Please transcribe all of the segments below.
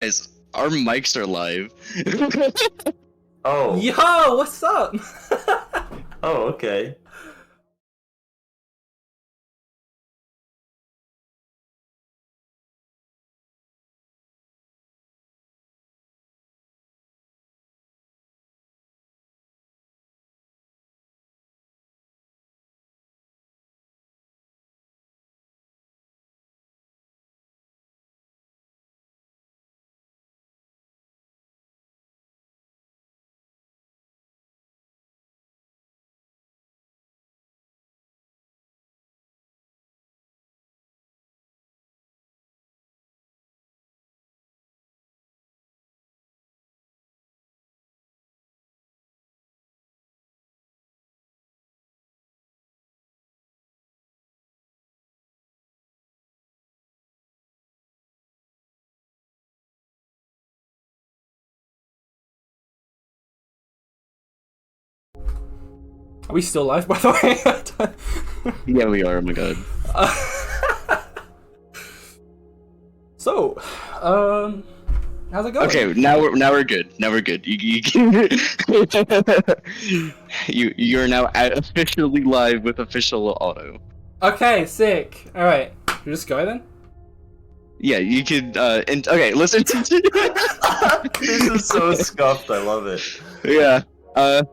Guys, our mics are live. Oh. Yo, what's up? Oh, okay. Are we still live, by the way? Yeah, we are. Oh my god. So, how's it going? Okay, now we're good. Now we're good. You're now officially live with official auto. Okay, sick. All right, should we just go then? Yeah, you could. Okay, listen. This is so scuffed. I love it. Yeah.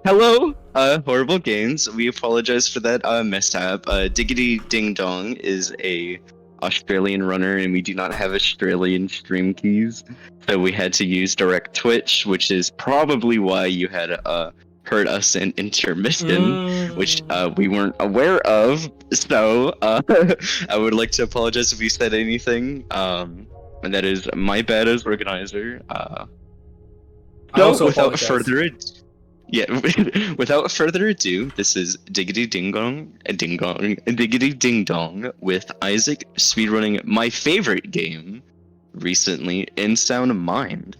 Hello, Horrible Games. We apologize for that mishap. Diggity Ding Dong is a Australian runner, and we do not have Australian stream keys, so we had to use direct Twitch, which is probably why you had heard us in intermission, which we weren't aware of. So I would like to apologize if we said anything. And that is my bad as organizer. So without further ado. Yeah, without further ado, this is Diggity Ding Dong, Diggity Ding Dong with Isaac speedrunning my favorite game recently, In Sound Mind.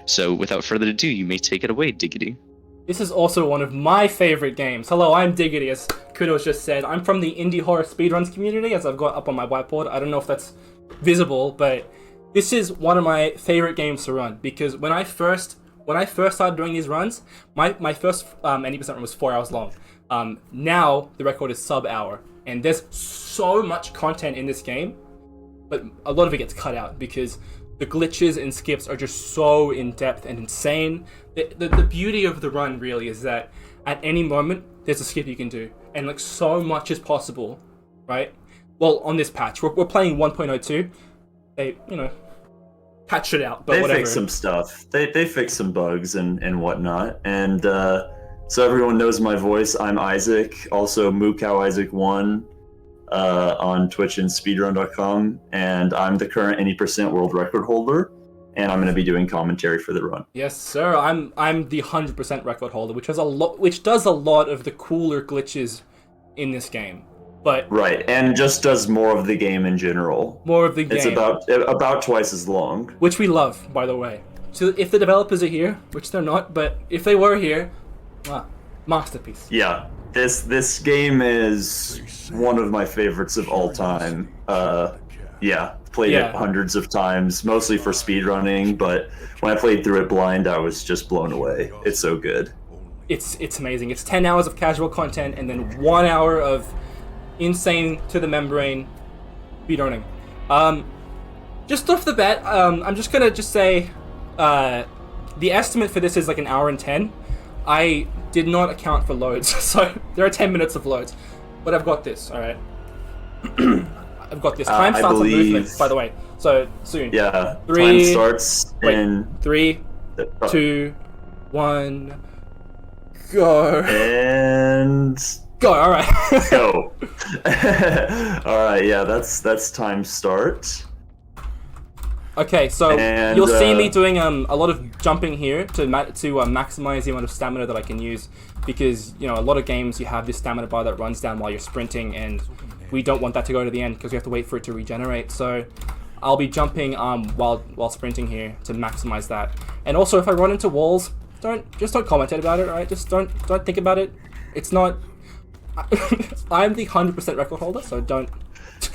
So without further ado, you may take it away, Diggity. This is also one of my favorite games. Hello, I'm Diggity, as Kudos just said. I'm from the indie horror speedruns community, as I've got up on my whiteboard. I don't know if that's visible, but this is one of my favorite games to run, because when I first started doing these runs, my first 80% run was 4 hours long. Now the record is sub-hour, and there's so much content in this game, but a lot of it gets cut out because the glitches and skips are just so in-depth and insane. The beauty of the run really is that at any moment there's a skip you can do, and like so much is possible, right? Well, on this patch, we're playing 1.02. They, patched it out, but they whatever. Fixed some stuff. They fixed some bugs and whatnot. And so everyone knows my voice. I'm Isaac, also MooCowIsaac1 on Twitch and speedrun.com, and I'm the current 80% world record holder. And I'm going to be doing commentary for the run. Yes, sir. I'm the 100% record holder, which does a lot of the cooler glitches in this game. But right, and just does more of the game in general. More of the game. It's about twice as long. Which we love, by the way. So if the developers are here, which they're not, but if they were here, masterpiece. Yeah, this game is one of my favorites of all time. Yeah, played it hundreds of times, mostly for speedrunning, but when I played through it blind, I was just blown away. It's so good. It's amazing. It's 10 hours of casual content and then 1 hour of insane to the membrane speedrunning. Just off the bat, I'm just gonna say the estimate for this is like 1 hour and 10. I did not account for loads, so there are 10 minutes of loads, but I've got this. All right. I've got this. Time starts on movement, by the way. So soon. Yeah. Time starts in 3, 2, 1, go. And go. All right. Go. All right. Yeah. That's time start. Okay. So you'll see me doing a lot of jumping here to maximize the amount of stamina that I can use, because a lot of games you have this stamina bar that runs down while you're sprinting, and we don't want that to go to the end because we have to wait for it to regenerate. So I'll be jumping while sprinting here to maximize that. And also, if I run into walls, don't commentate about it. All right, just don't think about it. It's not. I'm the 100% record holder, so don't.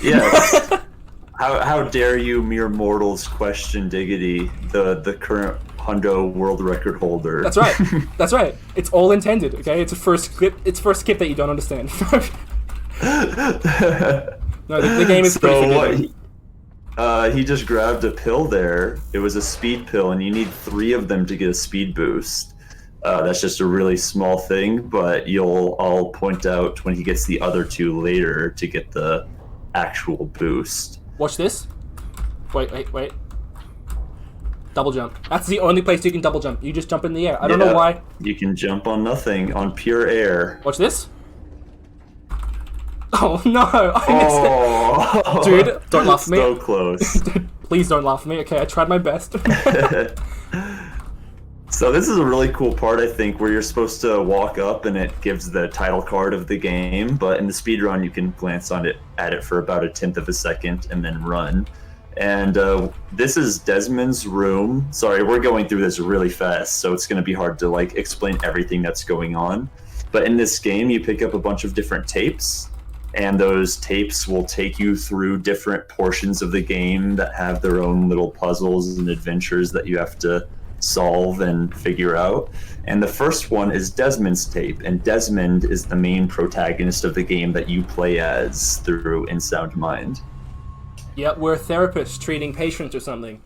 Yes. How dare you mere mortals question Diggity, the current Hundo world record holder? That's right. That's right. It's all intended. Okay, it's a first skip. It's first skip that you don't understand. No, the game is pretty forgiving. He just grabbed a pill there. It was a speed pill, and you need 3 of them to get a speed boost. That's just a really small thing, but I'll point out when he gets the other 2 later to get the actual boost. Watch this. Wait. Double jump. That's the only place you can double jump. You just jump in the air. I don't know why. You can jump on nothing, on pure air. Watch this. Oh no! I missed it. Dude, don't laugh at me. So close. Please don't laugh at me. Okay, I tried my best. So this is a really cool part, I think, where you're supposed to walk up and it gives the title card of the game, but in the speedrun you can glance at it for about 1/10 of a second and then run. And this is Desmond's room. Sorry, we're going through this really fast, so it's going to be hard to explain everything that's going on. But in this game, you pick up a bunch of different tapes, and those tapes will take you through different portions of the game that have their own little puzzles and adventures that you have to solve and figure out. And the first one is Desmond's tape, and Desmond is the main protagonist of the game that you play as through In Sound Mind. Yeah, we're a therapist treating patients or something.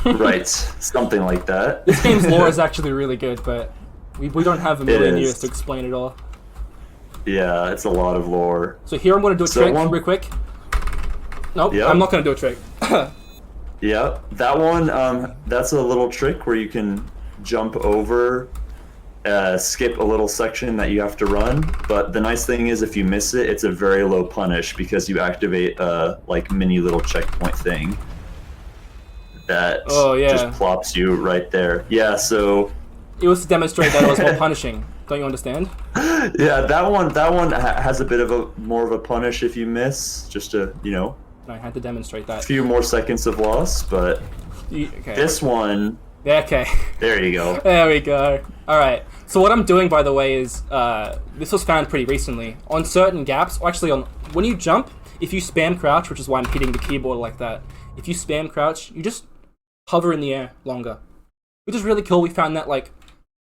Right, something like that. This game's lore is actually really good, but we don't have a million years to explain it all. Yeah, it's a lot of lore. So here I'm going to do a trick real quick. Nope, I'm not going to do a trick. Yeah, that one, that's a little trick where you can jump over, skip a little section that you have to run. But the nice thing is if you miss it, it's a very low punish because you activate a mini little checkpoint thing that just plops you right there. Yeah, so... It was to demonstrate that it was more punishing. Don't you understand? Yeah, that one has a bit of more of a punish if you miss, just to, I had to demonstrate that. A few more seconds of loss, but this one... Okay. There you go. There we go. Alright, so what I'm doing, by the way, is, this was found pretty recently. On certain gaps, or actually when you jump, if you spam crouch, which is why I'm hitting the keyboard like that, if you spam crouch, you just hover in the air longer. Which is really cool. We found that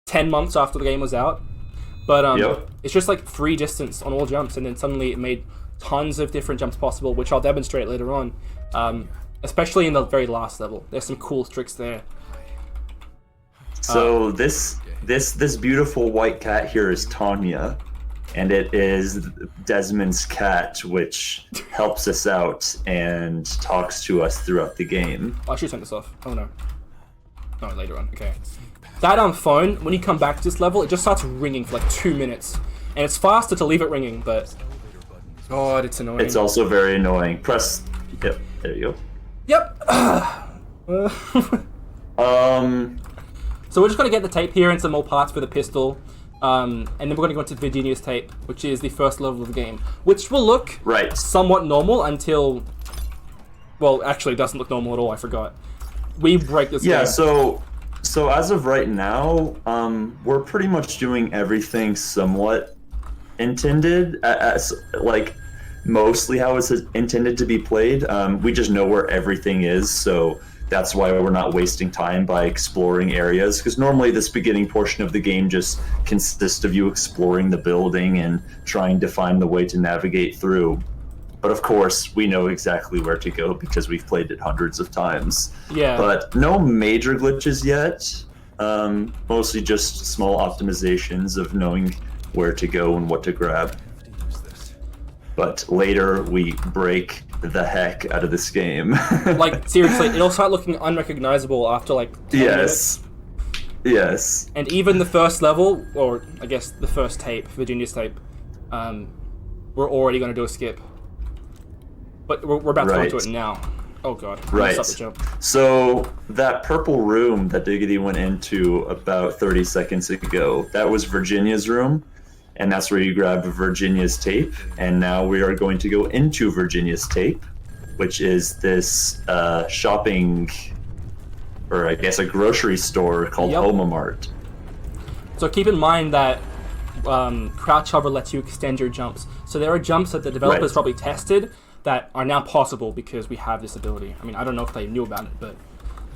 10 months after the game was out. But it's just free distance on all jumps, and then suddenly it made tons of different jumps possible, which I'll demonstrate later on. Especially in the very last level. There's some cool tricks there. So this beautiful white cat here is Tanya, and it is Desmond's cat, which helps us out and talks to us throughout the game. I should turn this off. Oh no. No, later on. Okay. That phone, when you come back to this level, it just starts ringing for 2 minutes. And it's faster to leave it ringing, but... God, it's annoying. It's also very annoying. Press... Yep, there you go. Yep. So we're just going to get the tape here and some more parts for the pistol. And then we're going to go into Virginia's tape, which is the first level of the game. Which will look somewhat normal until... Well, actually, it doesn't look normal at all, I forgot. We break this game. Yeah, so as of right now, we're pretty much doing everything somewhat intended, as mostly how it's intended to be played. We just know where everything is, so that's why we're not wasting time by exploring areas, because normally this beginning portion of the game just consists of you exploring the building and trying to find the way to navigate through. But of course, we know exactly where to go because we've played it hundreds of times. Yeah. But no major glitches yet. Mostly just small optimizations of knowing where to go and what to grab. But later, we break the heck out of this game. Seriously, it'll start looking unrecognizable after 10 minutes. Yes. And even the first level, or I guess the first tape, Virginia's tape, we're already going to do a skip. But we're about to go into it now. Oh god. Right. Stop the jump. So that purple room that Diggity went into about 30 seconds ago, that was Virginia's room, and that's where you grab Virginia's tape. And now we are going to go into Virginia's tape, which is this shopping, or I guess a grocery store called Homamart. So keep in mind that crouch hover lets you extend your jumps. So there are jumps that the developers probably tested that are now possible because we have this ability. I mean, I don't know if they knew about it, but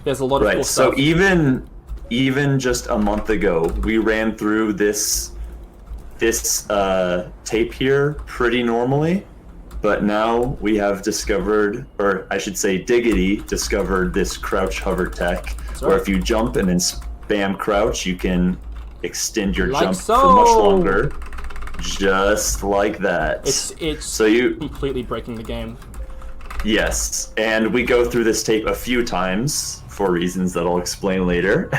there's a lot of cool So stuff. even just a month ago, we ran through this tape here pretty normally, but now we have discovered, or I should say Diggity discovered this crouch hover tech, where if you jump and then spam crouch, you can extend your jump for much longer, just like that. It's so you completely breaking the game. Yes, and we go through this tape a few times for reasons that I'll explain later.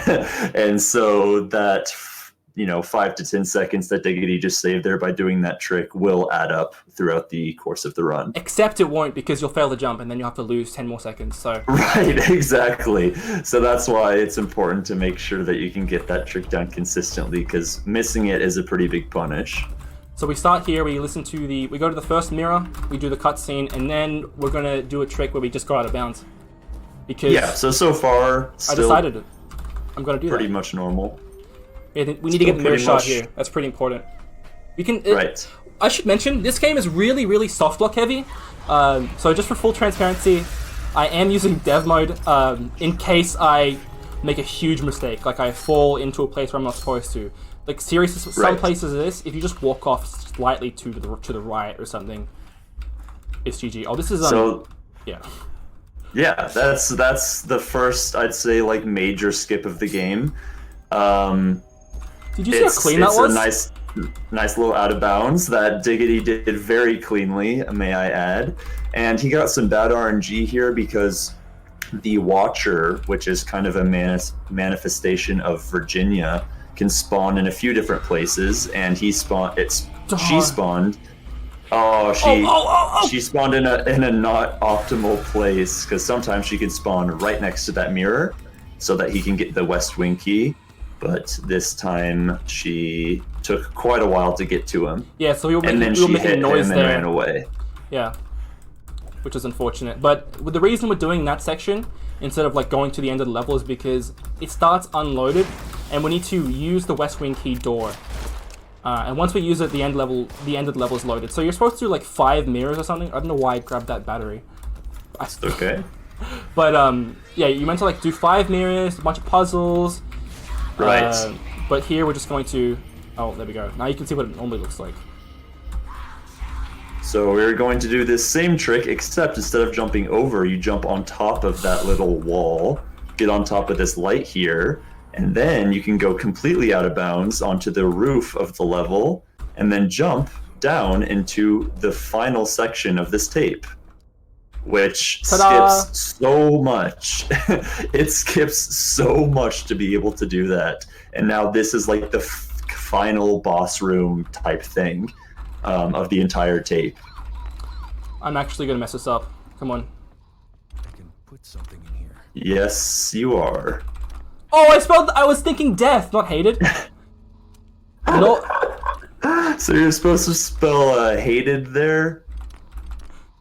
And so that, 5 to 10 seconds that Diggity just saved there by doing that trick will add up throughout the course of the run. Except it won't, because you'll fail the jump and then you'll have to lose 10 more seconds. So Right, exactly. So that's why it's important to make sure that you can get that trick done consistently, because missing it is a pretty big punish. So we start here, we go to the first mirror, we do the cutscene, and then we're gonna do a trick where we just go out of bounds. Because so far, I decided it. I'm gonna do pretty that. much normal. We need to get the mirror shot here. That's pretty important. Right. I should mention, this game is really, really soft block heavy. So just for full transparency, I am using dev mode in case I make a huge mistake, like I fall into a place where I'm not supposed to. Like seriously, some places of this, if you just walk off slightly to the right or something, it's GG. Oh, this is yeah. Yeah, that's the first, I'd say, like major skip of the game. Did you see how clean that was? It's a nice little out of bounds that Diggity did very cleanly, may I add. And he got some bad RNG here because the Watcher, which is kind of a manifestation of Virginia, can spawn in a few different places, and she spawned. She spawned in a not optimal place, because sometimes she can spawn right next to that mirror, so that he can get the West Wing key. But this time she took quite a while to get to him. Yeah, so we were making noise there and ran away. Yeah, which is unfortunate. But the reason we're doing that section instead of like going to the end of the level is because it starts unloaded, and we need to use the West Wing key door. And once we use it, the end of the level is loaded. So you're supposed to do like 5 mirrors or something. I don't know why I grabbed that battery. It's okay. But yeah, you meant to like do 5 mirrors, a bunch of puzzles. Right. But here we're just going to. Oh, there we go. Now you can see what it normally looks like. So we're going to do this same trick, except instead of jumping over, you jump on top of that little wall, get on top of this light here, and then you can go completely out of bounds onto the roof of the level, and then jump down into the final section of this tape, which skips so much. It skips so much to be able to do that. And now this is like the final boss room type thing of the entire tape. I'm actually going to mess this up. Come on. I can put something in here. Yes, you are. Oh, I was thinking death, not hated. No. So you're supposed to spell hated there?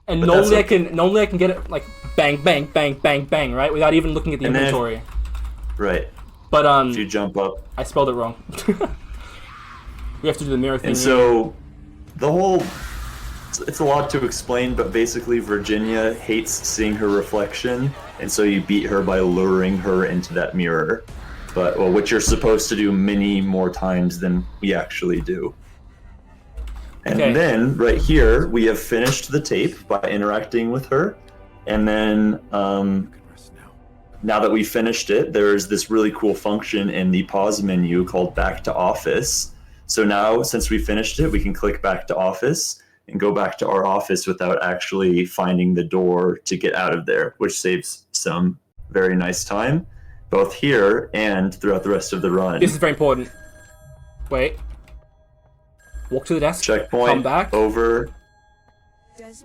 And normally I can get it like bang, bang, bang, bang, bang, right? Without even looking at the inventory. Right. But if you jump up. I spelled it wrong. We have to do the mirror thing. And so the whole, it's a lot to explain, but basically Virginia hates seeing her reflection, and so you beat her by luring her into that mirror. But which you're supposed to do many more times than we actually do. And then, right here, we have finished the tape by interacting with her. And then, now that we finished it, there's this really cool function in the pause menu called Back to Office. So now, since we finished it, we can click Back to Office and go back to our office without actually finding the door to get out of there, which saves some very nice time, both here and throughout the rest of the run. This is very important. Wait. Walk to the desk. Checkpoint. Come back. Over.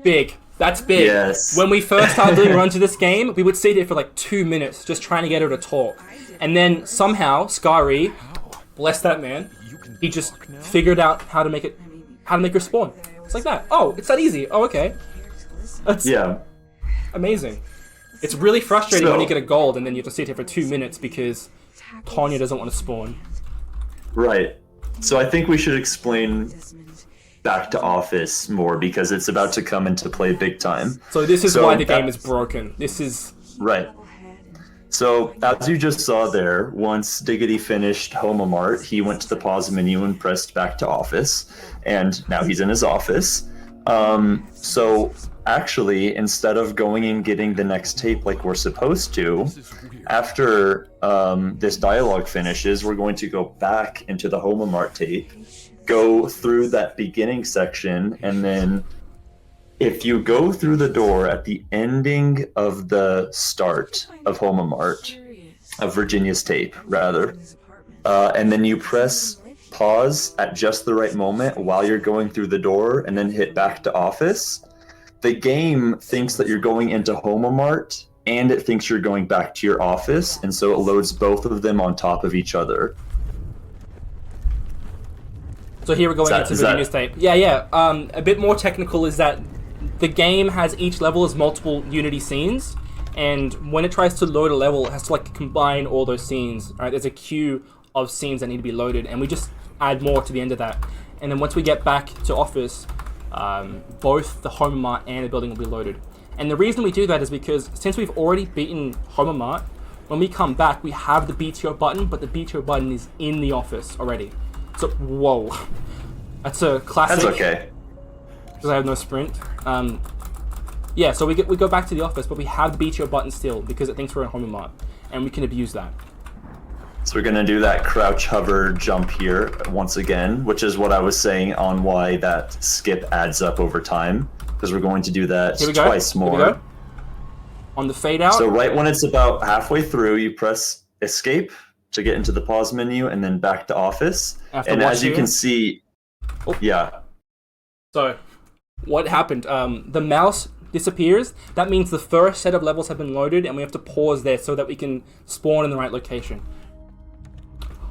Big. That's big. Yes. When we first started doing runs to this game, we would sit here for like 2 minutes just trying to get her to talk. And then somehow, Scary, bless that man, he just figured out how to make her spawn. It's like that. Oh, it's that easy. Oh, okay. That's amazing. It's really frustrating when you get a gold and then you have to sit here for 2 minutes because Tonya doesn't want to spawn. Right. So I think we should explain back to office more because it's about to come into play big time. So this is why the game is broken. This is... Right. So, as you just saw there, once Diggity finished Homomart, he went to the pause menu and pressed back to office, and now he's in his office. So, actually, instead of going and getting the next tape like we're supposed to, after this dialogue finishes, we're going to go back into the Homomart tape, go through that beginning section, and then if you go through the door at the ending of the start of Homomart, of Virginia's tape, rather, and then you press pause at just the right moment while you're going through the door and then hit back to office, the game thinks that you're going into Homomart and it thinks you're going back to your office, and so it loads both of them on top of each other. So here we're going into Virginia's tape. Yeah. A bit more technical is that the game has each level as multiple Unity scenes, and when it tries to load a level, it has to like combine all those scenes. Right? There's a queue of scenes that need to be loaded, and we just add more to the end of that. And then once we get back to Office, both the Homomart and the building will be loaded. And the reason we do that is because since we've already beaten Homomart, when we come back, we have the BTO button, but the BTO button is in the Office already. So, whoa. That's a classic. That's okay. Because I have no sprint. Yeah, so we go back to the Office, but we have the BTO button still because it thinks we're in Homomart, and we can abuse that. So we're going to do that crouch, hover, jump here once again, which is what I was saying on why that skip adds up over time, because we're going to do that twice more. Here we go. On the fade out. So right when it's about halfway through, you press escape to get into the pause menu and then back to Office. And as you can see, yeah. So what happened? The mouse disappears. That means the first set of levels have been loaded and we have to pause there so that we can spawn in the right location.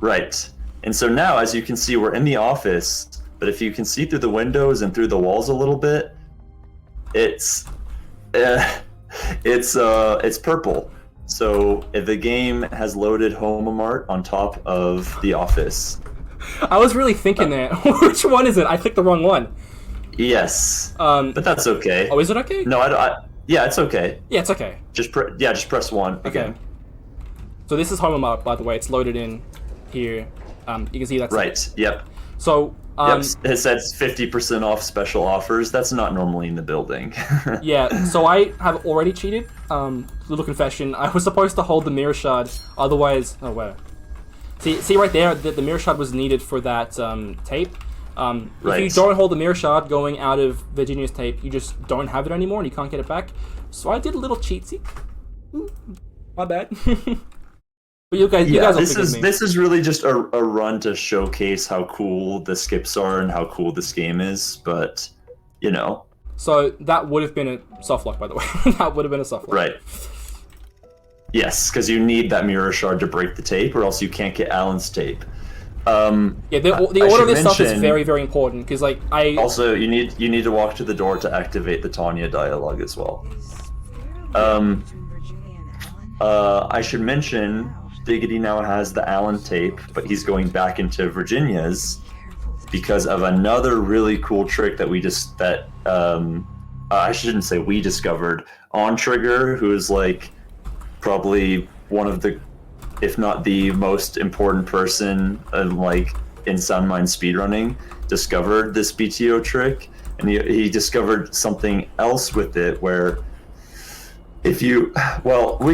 Right. And so now, as you can see, we're in the Office, but if you can see through the windows and through the walls a little bit, it's purple. So if the game has loaded Homomart on top of the Office. I was really thinking that. Which one is it? I clicked the wrong one. Yes. But that's okay. Oh, is it okay? No, yeah, it's okay. Yeah, it's okay. Just press 1 again. Okay. So this is Homomart, by the way. It's loaded in here. You can see that's right. Yep. So it says 50% off special offers. That's not normally in the building. Yeah. So I have already cheated. Little confession. I was supposed to hold the mirror shard. Otherwise, oh wow. See right there. The mirror shard was needed for that tape. If you don't hold the mirror shard going out of Virginia's tape, you just don't have it anymore and you can't get it back. So I did a little cheatsy. My bad. But you guys will forgive me. This is really just a run to showcase how cool the skips are and how cool this game is, but you know. So that would have been a soft lock, by the way. That would have been a soft lock. Right. Yes, because you need that mirror shard to break the tape, or else you can't get Alan's tape. Yeah, the order of this stuff is very, very important because, like, also you need to walk to the door to activate the Tanya dialogue as well. I should mention Diggity now has the Alan tape, but he's going back into Virginia's because of another really cool trick that I shouldn't say we discovered. On Trigger, who is like probably one of the, if not the most important person in Soundmind speedrunning, discovered this BTO trick, and he discovered something else with it where we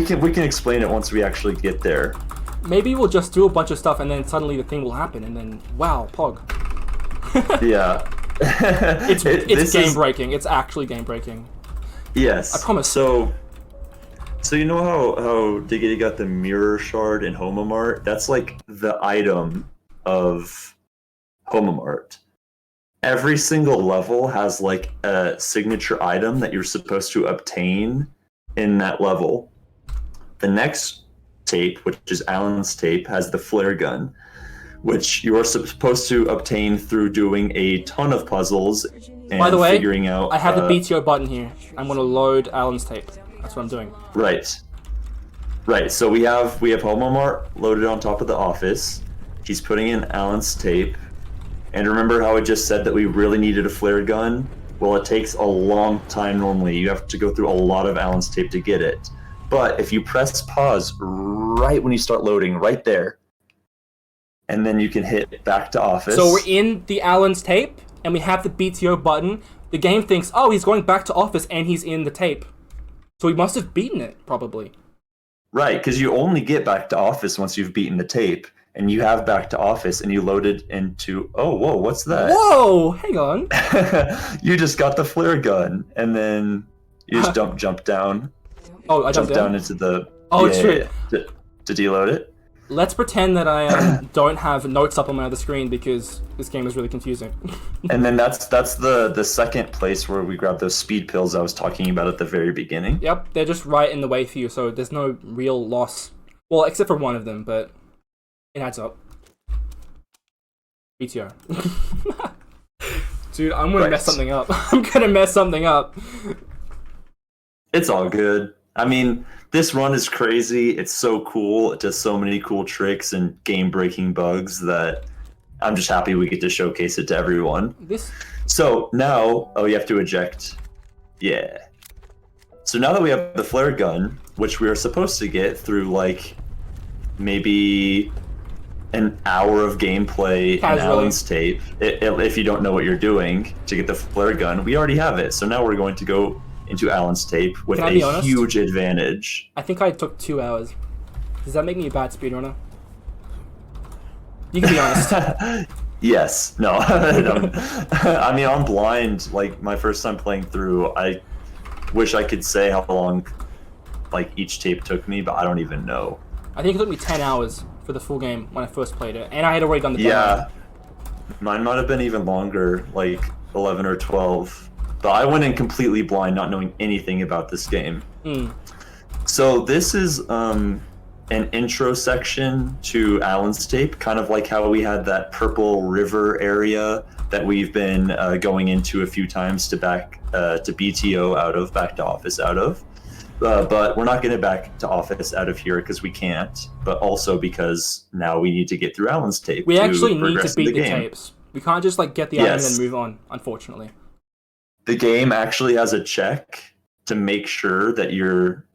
can explain it once we actually get there. Maybe we'll just do a bunch of stuff and then suddenly the thing will happen and then wow, Pog. Yeah. It's game breaking. It's actually game breaking. Yes. I promise. So you know how Diggity got the mirror shard in Homomart? That's like the item of Homomart. Every single level has like a signature item that you're supposed to obtain in that level. The next tape, which is Alan's tape, has the flare gun, which you are supposed to obtain through doing a ton of puzzles and by the way, figuring out. I have the BTO button here. I'm going to load Alan's tape. That's what I'm doing. Right. So we have Homomart loaded on top of the Office. He's putting in Alan's tape, And remember how I just said that we really needed a flare gun? Well, it takes a long time normally. You have to go through a lot of Allen's tape to get it. But if you press pause right when you start loading, right there, and then you can hit back to office. So we're in the Allen's tape, and we have the BTO button. The game thinks, oh, he's going back to office, and he's in the tape. So he must have beaten it, probably. Right, because you only get back to office once you've beaten the tape. And you have back to office, and you load it into... Oh, whoa, what's that? Whoa, hang on. You just got the flare gun, and then you just jump down. Oh, I jumped down into the... Oh, it's true. To deload it. Let's pretend that I don't have notes up on my other screen because this game is really confusing. And then that's the second place where we grab those speed pills I was talking about at the very beginning. Yep, they're just right in the way for you, so there's no real loss. Well, except for one of them, but it adds up. BTR. Dude, I'm gonna mess something up. I'm gonna mess something up. It's all good. I mean, this run is crazy. It's so cool. It does so many cool tricks and game-breaking bugs that I'm just happy we get to showcase it to everyone. So now, you have to eject. Yeah. So now that we have the flare gun, which we are supposed to get through like maybe an hour of gameplay in Allen's tape, if you don't know what you're doing to get the flare gun, we already have it. So now we're going to go into Allen's tape with a huge advantage. I think I took 2 hours. Does that make me a bad speedrunner? You can be honest. Yes. No. I mean, I'm blind. Like, my first time playing through, I wish I could say how long like each tape took me, but I don't even know. I think it took me 10 hours for the full game when I first played it, and I had already done the demo. Yeah. Mine might have been even longer, like 11 or 12. But I went in completely blind, not knowing anything about this game. So this is an intro section to Allen's tape, kind of like how we had that purple river area that we've been going into a few times to BTO out of, back to office out of. But we're not going to back to office out of here because we can't, but also because now we need to get through Allen's tape. We actually need to beat the tapes. We can't just like get the item and then move on, unfortunately. The game actually has a check to make sure that you're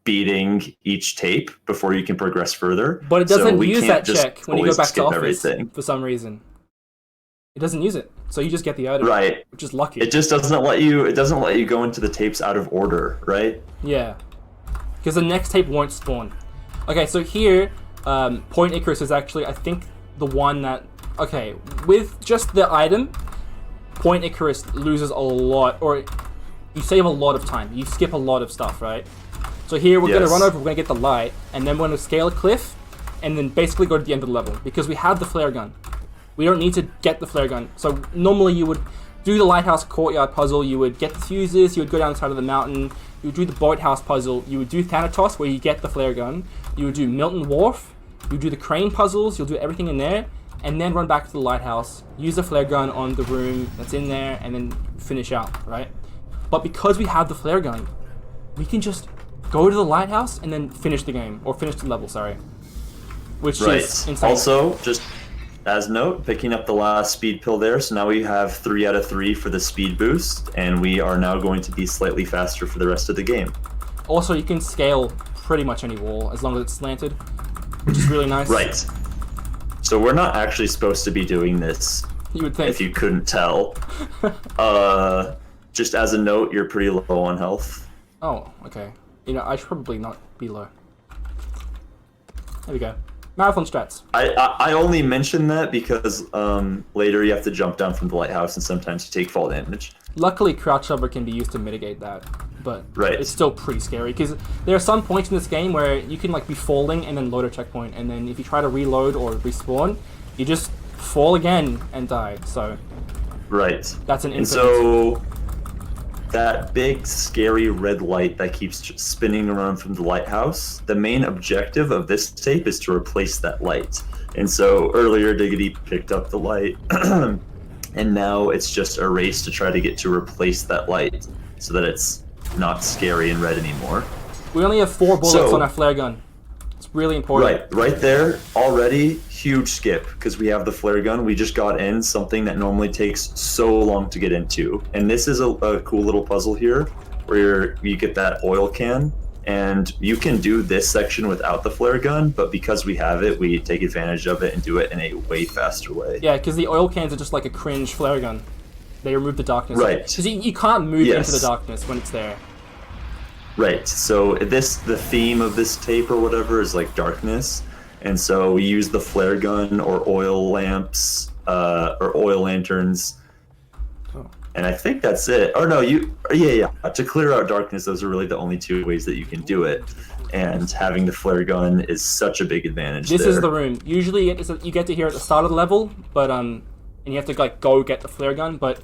beating each tape before you can progress further. But it doesn't use that check when you go back to office for some reason. It doesn't use it, so you just get the item, right? Which is lucky. It just doesn't let you. It doesn't let you go into the tapes out of order, right? Yeah, because the next tape won't spawn. Okay, so here, Point Icarus is actually, I think, the one that. Okay, with just the item, Point Icarus loses a lot, or you save a lot of time. You skip a lot of stuff, right? So here we're gonna run over. We're gonna get the light, and then we're gonna scale a cliff, and then basically go to the end of the level because we have the flare gun. We don't need to get the flare gun. So normally you would do the lighthouse courtyard puzzle, you would get the fuses, you would go down the side of the mountain, you would do the boathouse puzzle, you would do Thanatos where you get the flare gun, you would do Milton Wharf, you would do the crane puzzles, you'll do everything in there, and then run back to the lighthouse, use the flare gun on the room that's in there, and then finish out, right? But because we have the flare gun, we can just go to the lighthouse and then finish the game, or finish the level, sorry. Which is insane. Also, just as note, picking up the last speed pill there, so now we have 3 out of 3 for the speed boost, and we are now going to be slightly faster for the rest of the game. Also, you can scale pretty much any wall as long as it's slanted, which is really nice. Right. So we're not actually supposed to be doing this, you would think, if you couldn't tell. Just as a note, you're pretty low on health. Oh, okay. You know, I should probably not be low. There we go. Marathon strats. I only mention that because later you have to jump down from the lighthouse and sometimes you take fall damage. Luckily, crouch hover can be used to mitigate that, but it's still pretty scary because there are some points in this game where you can like be falling and then load a checkpoint, and then if you try to reload or respawn, you just fall again and die. So that's an infinite. And so that big scary red light that keeps spinning around from the lighthouse, the main objective of this tape is to replace that light. And so earlier Diggity picked up the light and now it's just a race to try to get to replace that light so that it's not scary and red anymore. We only have 4 bullets on our flare gun. It's really important. Right there, already huge skip because we have the flare gun. We just got in something that normally takes so long to get into, and this is a cool little puzzle here where you get that oil can, and you can do this section without the flare gun, but because we have it, we take advantage of it and do it in a way faster way. Yeah, because the oil cans are just like a cringe flare gun. They remove the darkness. Right. Because you can't move Yes. into the darkness when it's there. Right. So the theme of this tape or whatever is like darkness, and so we use the flare gun or oil lamps or oil lanterns, and I think that's it. Oh no, yeah. To clear out darkness, those are really the only two ways that you can do it, and having the flare gun is such a big advantage. This there. is the room. Usually you get to hear at the start of the level, but and you have to like go get the flare gun, but.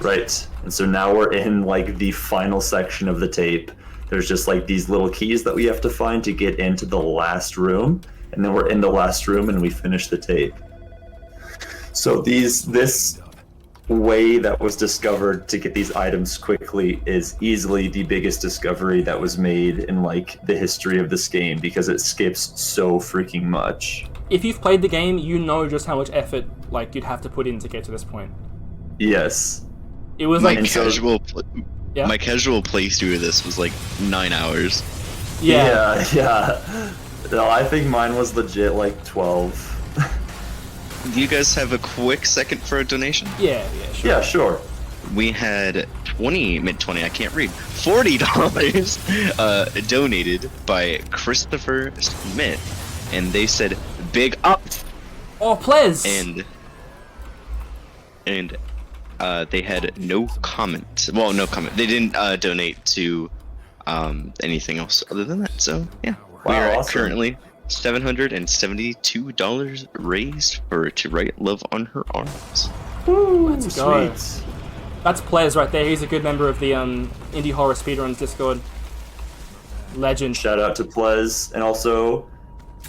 Right, and so now we're in like the final section of the tape. There's just like these little keys that we have to find to get into the last room, and then we're in the last room and we finish the tape. So this way that was discovered to get these items quickly is easily the biggest discovery that was made in like the history of this game because it skips so freaking much. If you've played the game, you know just how much effort like you'd have to put in to get to this point. Yes. It was My like casual playthrough of this was like 9 hours. yeah. No, I think mine was legit like 12. Do you guys have a quick second for a donation? Yeah, sure. Yeah, sure. We had mid-20, I can't read, $40 donated by Christopher Smith, and they said big up, Oh, Plez! and they had no comment. Well, no comment. They didn't donate to anything else other than that. So yeah, Wow, we are at awesome. currently $772 raised for To Write Love on Her Arms. Let's go. Sweet. That's Plez right there. He's a good member of the Indie Horror Speedruns Discord. Legend. Shout out to Plez, and also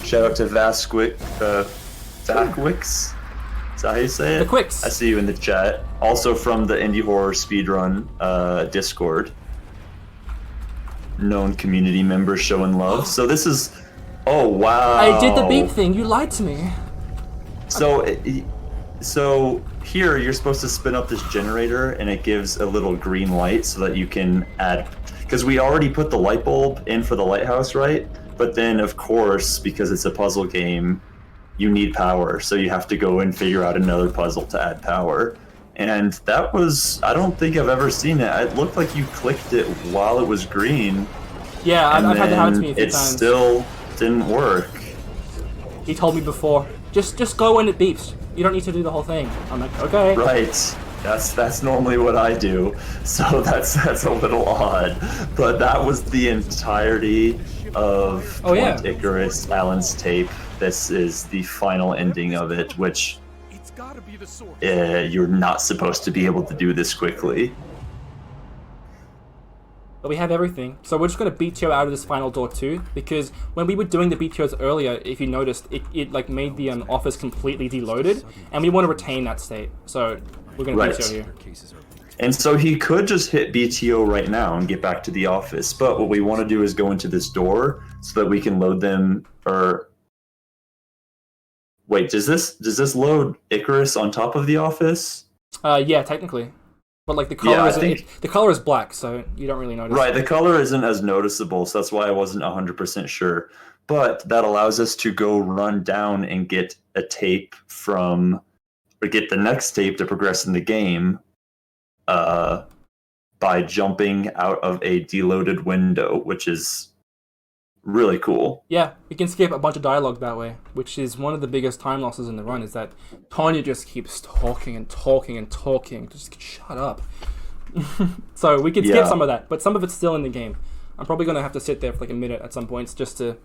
shout out to Vasquix. Is that how you say it? The Quicks. I see you in the chat. Also from the Indie Horror Speedrun Discord. Known community members showing love. So this is... Oh, wow. I did the beep thing. You lied to me. So here you're supposed to spin up this generator, and it gives a little green light so that you can add... Because we already put the light bulb in for the lighthouse, right? But then, of course, because it's a puzzle game, you need power. So you have to go and figure out another puzzle to add power. And that was... I don't think I've ever seen it. It looked like you clicked it while it was green. Yeah, and I've had that happen to then me a few it times. still didn't work. He told me before. Just go when it beeps. You don't need to do the whole thing. I'm like, okay. Right. That's normally what I do, so that's a little odd. But that was the entirety of Oh, yeah. Point Icarus, Alan's tape. This is the final ending of it, which It's gotta be the source. you're not supposed to be able to do this quickly. But we have everything. So we're just going to BTO out of this final door too, because when we were doing the BTOs earlier, if you noticed, it like made the office completely deloaded, and we want to retain that state. So we're going to Right. BTO here. Cases are linked. And so he could just hit BTO right now and get back to the office. But what we want to do is go into this door so that we can load them. Or wait, does this load Icarus on top of the office? Yeah, technically. But like the color Yeah, I is think- the color is black, so you don't really notice. Right, the color isn't as noticeable, so that's why I wasn't 100% sure. But that allows us to go run down and get a tape or get the next tape to progress in the game by jumping out of a deloaded window, which is really cool. Yeah, we can skip a bunch of dialogue that way, which is one of the biggest time losses in the run, is that Tanya just keeps talking and talking and talking. Just shut up. So we can skip Yeah. some of that, but some of it's still in the game. I'm probably going to have to sit there for like a minute at some points just to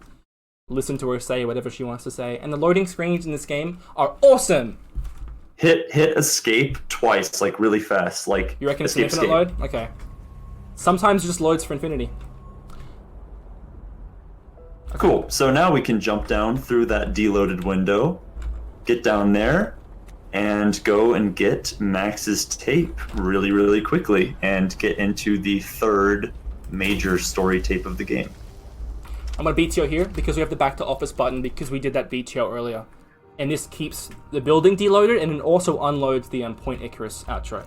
listen to her say whatever she wants to say. And the loading screens in this game are awesome! Hit escape twice, like really fast. Like You reckon it's an escape, infinite escape. load? Okay. Sometimes it just loads for infinity. Cool. So now we can jump down through that deloaded window, get down there, and go and get Max's tape really, really quickly, and get into the third major story tape of the game. I'm gonna BTO here because we have the back to office button because we did that BTO earlier. And this keeps the building deloaded and it also unloads the Point Icarus outro.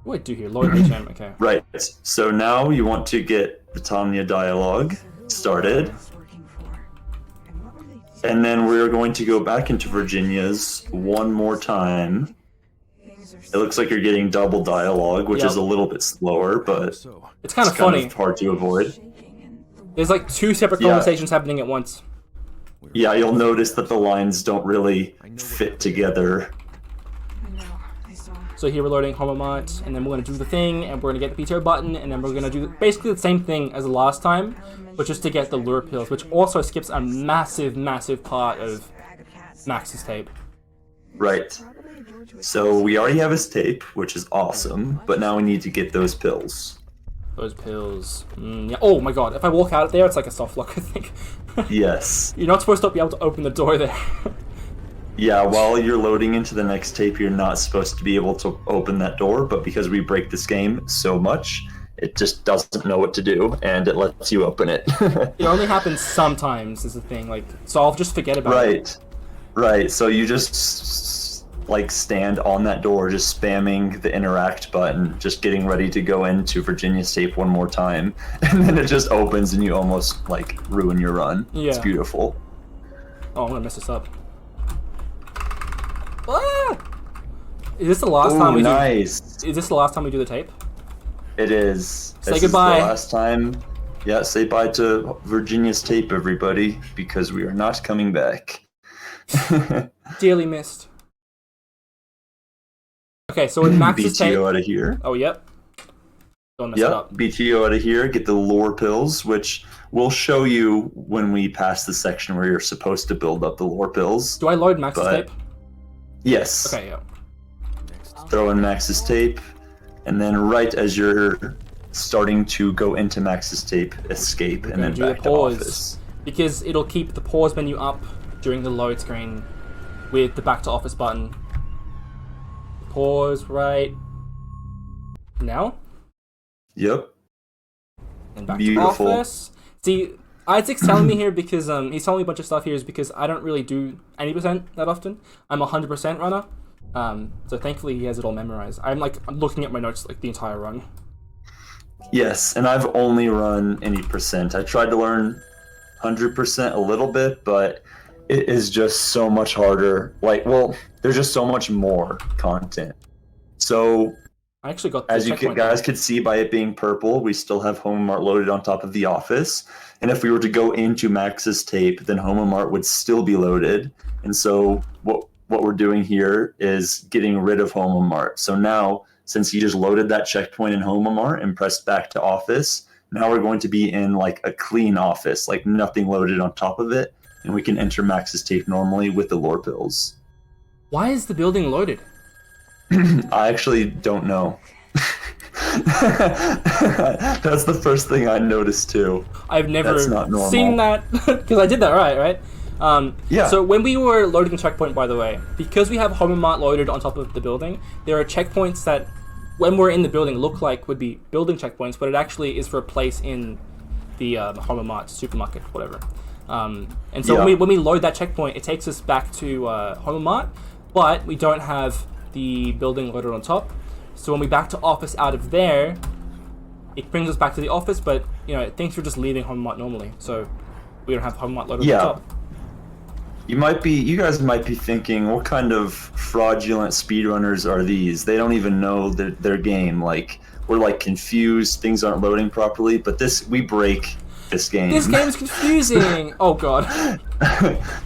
What do I do here? Load HM, okay. Right. So now you want to get the Tanya dialogue started. And then we're going to go back into Virginia's one more time. It looks like you're getting double dialogue, which is a little bit slower, but So, It's kind of funny. hard to avoid. There's like 2 separate conversations happening at once. Yeah, you'll notice that the lines don't really fit together. So here we're loading Homomart, and then we're going to do the thing, and we're going to get the PTO button, and then we're going to do basically the same thing as the last time, but just to get the lure pills, which also skips a massive, massive part of Max's tape. Right. So we already have his tape, which is awesome, but now we need to get those pills. Those pills. Yeah. Oh my god, if I walk out there, it's like a soft lock, I think. Yes. You're not supposed to be able to open the door there. Yeah, while you're loading into the next tape, you're not supposed to be able to open that door, but because we break this game so much, it just doesn't know what to do, and it lets you open it. It only happens sometimes, is the thing. Like, so I'll just forget about it. Right. So you just like stand on that door, just spamming the interact button, just getting ready to go into Virginia's tape one more time, and then it just opens, and you almost like ruin your run. Yeah. It's beautiful. Oh, I'm gonna mess this up. Ah! Is this the last time we nice. do? Is this the last time we do the tape? It is. Say This goodbye. Is the last time. Yeah, say bye to Virginia's tape, everybody, because we are not coming back. Dearly missed. Okay, so with Max's tape. BTO out of here. Oh, yep. Don't mess it up. BTO out of here. Get the lore pills, which we'll show you when we pass the section where you're supposed to build up the lore pills. Do I load Max's tape? Yes. Okay, yeah. Throw in Max's tape, and then right as you're starting to go into Max's tape, escape, and then do the back to pause. office. Because it'll keep the pause menu up during the load screen with the back to office button. Pause right now. Yep. And back Beautiful. to office. See, Isaac's telling me here because he's telling me a bunch of stuff here is because I don't really do 80% that often. I'm a 100% runner. So thankfully he has it all memorized. I'm looking at my notes like the entire run. Yes, and I've only run any percent. I tried to learn 100% a little bit, but it is just so much harder. There's just so much more content. So, I actually got the as you checkpoint guys could see by it being purple, we still have Homomart loaded on top of the office. And if we were to go into Max's tape, then Homomart would still be loaded. And so what we're doing here is getting rid of Homomart. So now, since he just loaded that checkpoint in Homomart and pressed back to office, now we're going to be in like a clean office, like nothing loaded on top of it. And we can enter Max's tape normally with the lore pills. Why is the building loaded? I actually don't know. That's the first thing I noticed too. I've never That's not normal. seen that because I did that right? Yeah. So when we were loading the checkpoint, by the way, because we have Homomart loaded on top of the building, there are checkpoints that, when we're in the building, look like would be building checkpoints, but it actually is for a place in the Homomart supermarket, whatever. And so when we load that checkpoint, it takes us back to Homomart, but we don't have the building loaded on top. So when we back to office out of there, it brings us back to the office, but it thinks we're just leaving Homomart normally, so we don't have Homomart loaded on top. You guys might be thinking, what kind of fraudulent speedrunners are these? They don't even know their game. Like, we're like confused, things aren't loading properly, but we break this game. This game's confusing! Oh god.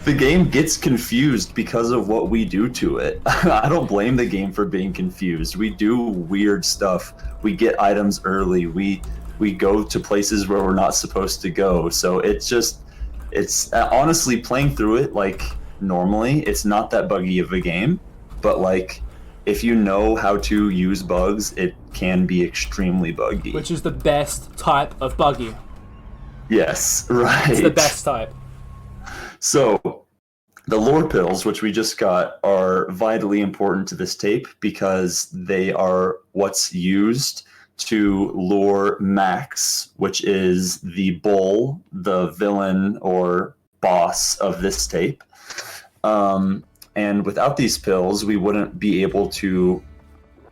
The game gets confused because of what we do to it. I don't blame the game for being confused. We do weird stuff. We get items early. We go to places where we're not supposed to go. So it's honestly, playing through it like normally, it's not that buggy of a game, but like if you know how to use bugs, it can be extremely buggy. Which is the best type of buggy. Yes, right. It's the best type. So the lore pills, which we just got, are vitally important to this tape because they are what's used to lure Max, which is the bull, the villain or boss of this tape. And without these pills, we wouldn't be able to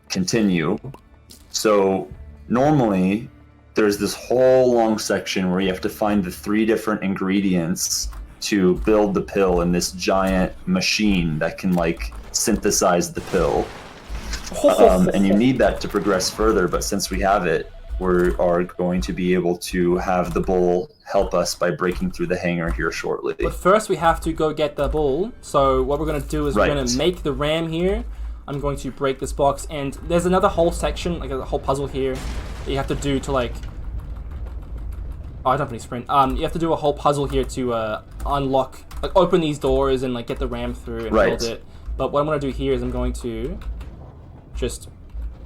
continue. So normally, there's this whole long section where you have to find the 3 different ingredients to build the pill in this giant machine that can like synthesize the pill. And you need that to progress further, but since we have it, we are going to be able to have the bull help us by breaking through the hangar here shortly. But first we have to go get the bull. So what we're going to do is we're going to make the ram here. I'm going to break this box, and there's another whole section, like a whole puzzle here that you have to do to like... Oh, I don't have any sprint. You have to do a whole puzzle here to unlock, like open these doors and like get the ram through and build it. But what I'm going to do here is I'm going to just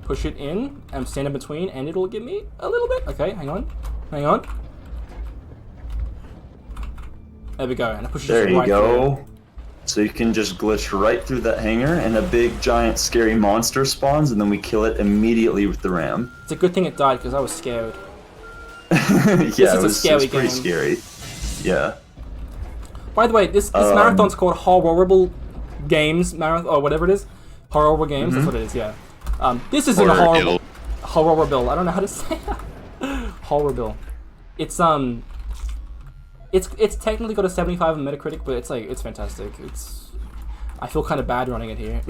push it in and stand in between, and it'll give me a little bit. Okay, hang on. There we go, and I push it right through. There you go. So you can just glitch right through that hangar, and a big, giant, scary monster spawns, and then we kill it immediately with the ram. It's a good thing it died, because I was scared. Yeah, it was pretty scary. Yeah. By the way, this marathon's called Horrible Games Marathon, or whatever it is. Horrible Games, that's what it is, yeah. This isn't a horrible. I don't know how to say that. Horrible. It's technically got a 75 on Metacritic, but it's fantastic. I feel kind of bad running it here.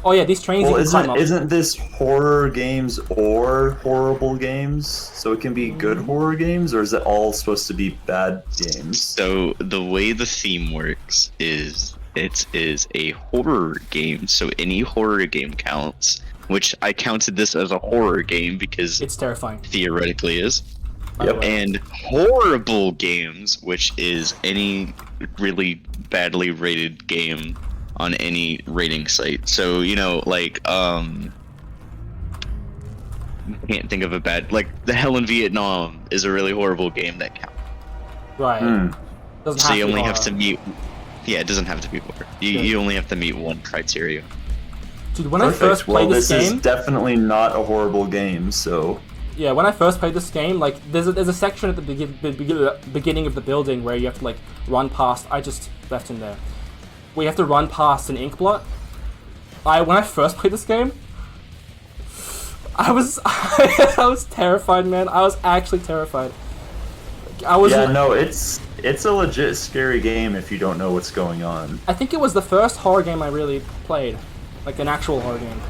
Oh yeah, these trains. Well, isn't this horror games or horrible games? So it can be good horror games, or is it all supposed to be bad games? So the way the theme works is it is a horror game, so any horror game counts. Which I counted this as a horror game because it's terrifying. Theoretically is. Yep. And horrible games, which is any really badly rated game on any rating site. So, you know, like, can't think of a bad, like, The Hell in Vietnam is a really horrible game that counts. Right. So you only have to meet, it doesn't have to be horror. You only have to meet one criteria. Dude, when I first played this game... this is definitely not a horrible game, so... Yeah, when I first played this game, like, there's a section at the beginning of the building where you have to, like, run past... I just left him there. Where you have to run past an ink blot. When I first played this game, I was I was terrified, man. I was actually terrified. It's a legit scary game if you don't know what's going on. I think it was the first horror game I really played. Like an actual horror game.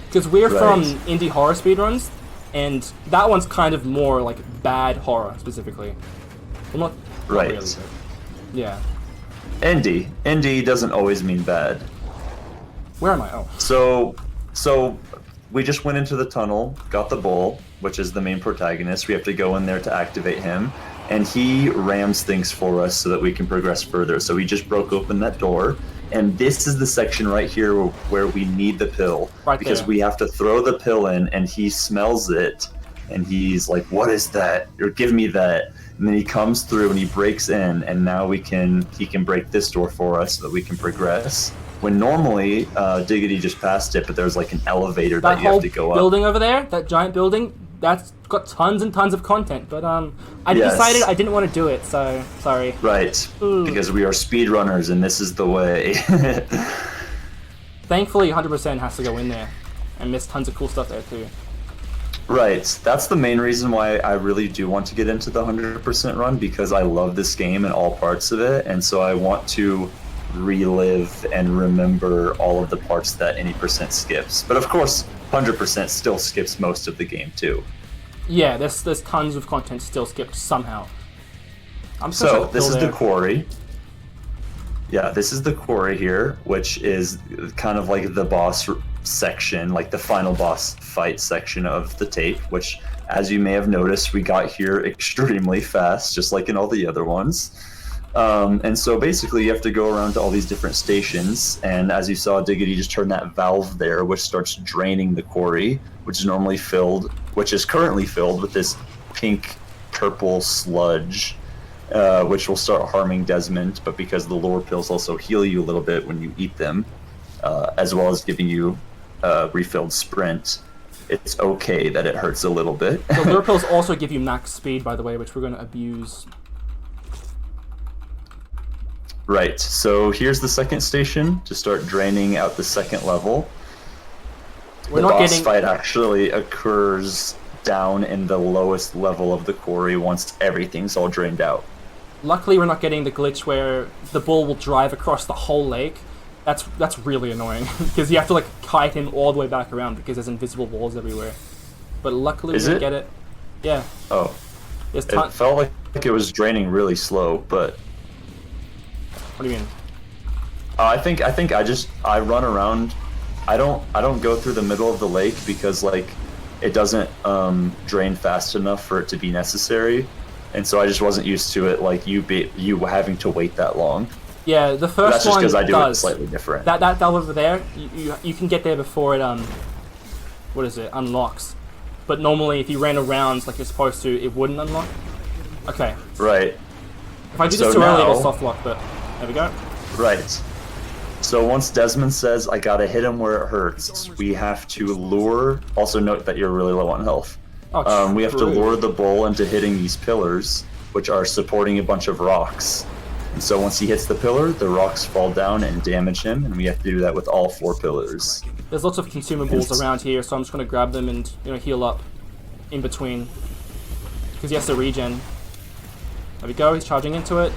Because we're from indie horror speedruns, and that one's kind of more like bad horror specifically. Well, not really, but yeah. Indie doesn't always mean bad. Where am I? Oh. So we just went into the tunnel, got the bull, which is the main protagonist. We have to go in there to activate him, and he rams things for us so that we can progress further. So we just broke open that door. And this is the section right here where we need the pill. Because we have to throw the pill in, and he smells it, and he's like, what is that? Or give me that. And then he comes through and he breaks in, and now he can break this door for us so that we can progress. When normally, Diggity just passed it, but there's like an elevator that you have to go up. That whole building over there, that giant building, that's got tons and tons of content, but I decided I didn't want to do it, so sorry. Right, because we are speedrunners and this is the way. Thankfully, 100% has to go in there, and miss tons of cool stuff there too. Right, that's the main reason why I really do want to get into the 100% run, because I love this game and all parts of it, and so I want to relive and remember all of the parts that any percent skips. But of course, 100% still skips most of the game too. Yeah, there's tons of content still skipped somehow. So this is the quarry. Yeah, this is the quarry here, which is kind of like the boss section, like the final boss fight section of the tape, which, as you may have noticed, we got here extremely fast, just like in all the other ones. And so basically you have to go around to all these different stations, and as you saw, Diggity just turned that valve there, which starts draining the quarry, which is currently filled with this pink purple sludge, which will start harming Desmond, but because the lore pills also heal you a little bit when you eat them, as well as giving you refilled sprint, it's okay that it hurts a little bit. The lure pills also give you max speed, by the way, which we're going to abuse. Right, so here's the second station to start draining out the second level. We're The not boss getting... fight actually occurs down in the lowest level of the quarry once everything's all drained out. Luckily, we're not getting the glitch where the bull will drive across the whole lake. That's really annoying, because you have to, like, kite him all the way back around because there's invisible walls everywhere. But luckily, we didn't get it. Yeah. Oh. There's It felt like it was draining really slow, but... What do you mean? I think I run around. I don't go through the middle of the lake because like it doesn't drain fast enough for it to be necessary, and so I just wasn't used to it. Like you having to wait that long. Yeah, the But first that's just one because I do does. it slightly different. That over there, you can get there before it what is it, unlocks. But normally, if you ran around like you're supposed to, it wouldn't unlock. Okay. Right. If I do So this too early, now- it'll soft lock. But there we go. Right. So once Desmond says, I gotta hit him where it hurts, we have to lure... Also note that you're really low on health. Oh, We have to true. lure the bull into hitting these pillars, which are supporting a bunch of rocks. And so once he hits the pillar, the rocks fall down and damage him, and we have to do that with all 4 pillars. There's lots of consumables around here, so I'm just gonna grab them and heal up in between. Because he has to regen. There we go. He's charging into it.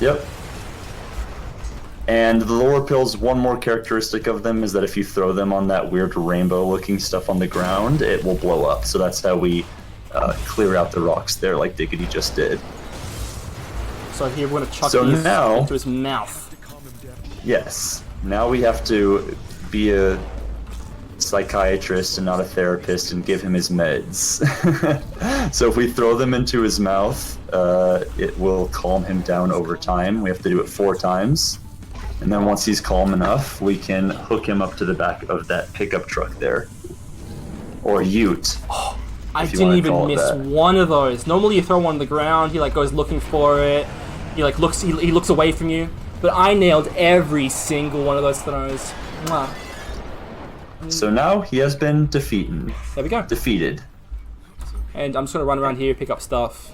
Yep. And the lower pills, one more characteristic of them is that if you throw them on that weird rainbow-looking stuff on the ground, it will blow up. So that's how we clear out the rocks there, like Diggity just did. So here we're gonna chuck So these now- into his mouth. Yes. Now we have to be a psychiatrist and not a therapist and give him his meds. So if we throw them into his mouth, it will calm him down over time. We have to do it 4 times. And then once he's calm enough, we can hook him up to the back of that pickup truck there. Or ute. I if you didn't wanna even call it miss that. one of those. Normally you throw one on the ground, he like goes looking for it. He like looks he looks away from you. But I nailed every single one of those throws. Mwah. So now he has been defeated. There we go. Defeated. And I'm just gonna run around here, pick up stuff.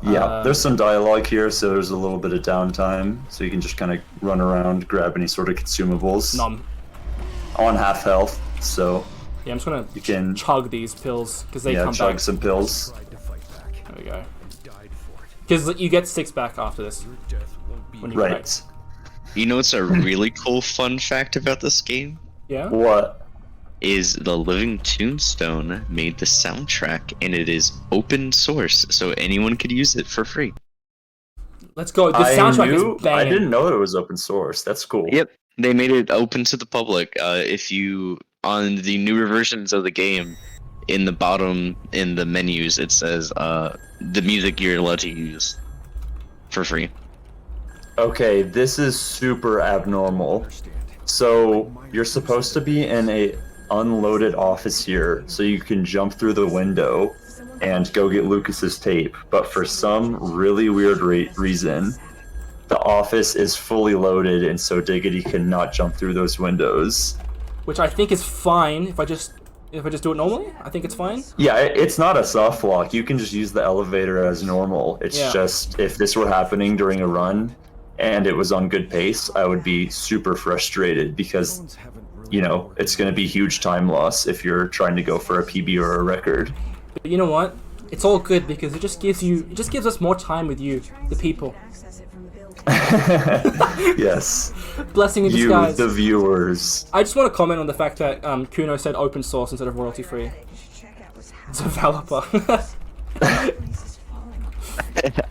Yeah, there's some dialogue here, so there's a little bit of downtime, so you can just kind of run around, grab any sort of consumables. Nom. On half health, so Yeah, I'm just gonna you can chug these pills because they come chug back. some pills. There we go. Because you get 6 back after this. When you Right. collect. You know what's a really cool fun fact about this game? Yeah. What? Is the Living Tombstone made the soundtrack, and it is open source, so anyone could use it for free. Let's go. This soundtrack is banging. I didn't know it was open source. That's cool. Yep, they made it open to the public. If you on the newer versions of the game, in the bottom in the menus, it says the music you're allowed to use for free. Okay, this is super abnormal. So you're supposed to be in a unloaded office here, so you can jump through the window and go get Lucas's tape. But for some really weird reason, the office is fully loaded, and so Diggity cannot jump through those windows. Which I think is fine if I just do it normally. I think it's fine. Yeah, it's not a soft lock. You can just use the elevator as normal. It's Yeah. just if this were happening during a run and it was on good pace, I would be super frustrated because, you know, it's going to be huge time loss if you're trying to go for a PB or a record. But you know what? It's all good because it just gives us more time with you, the people. Yes. Blessing in You, disguise. the viewers. I just want to comment on the fact that Kuno said open source instead of royalty free. Developer.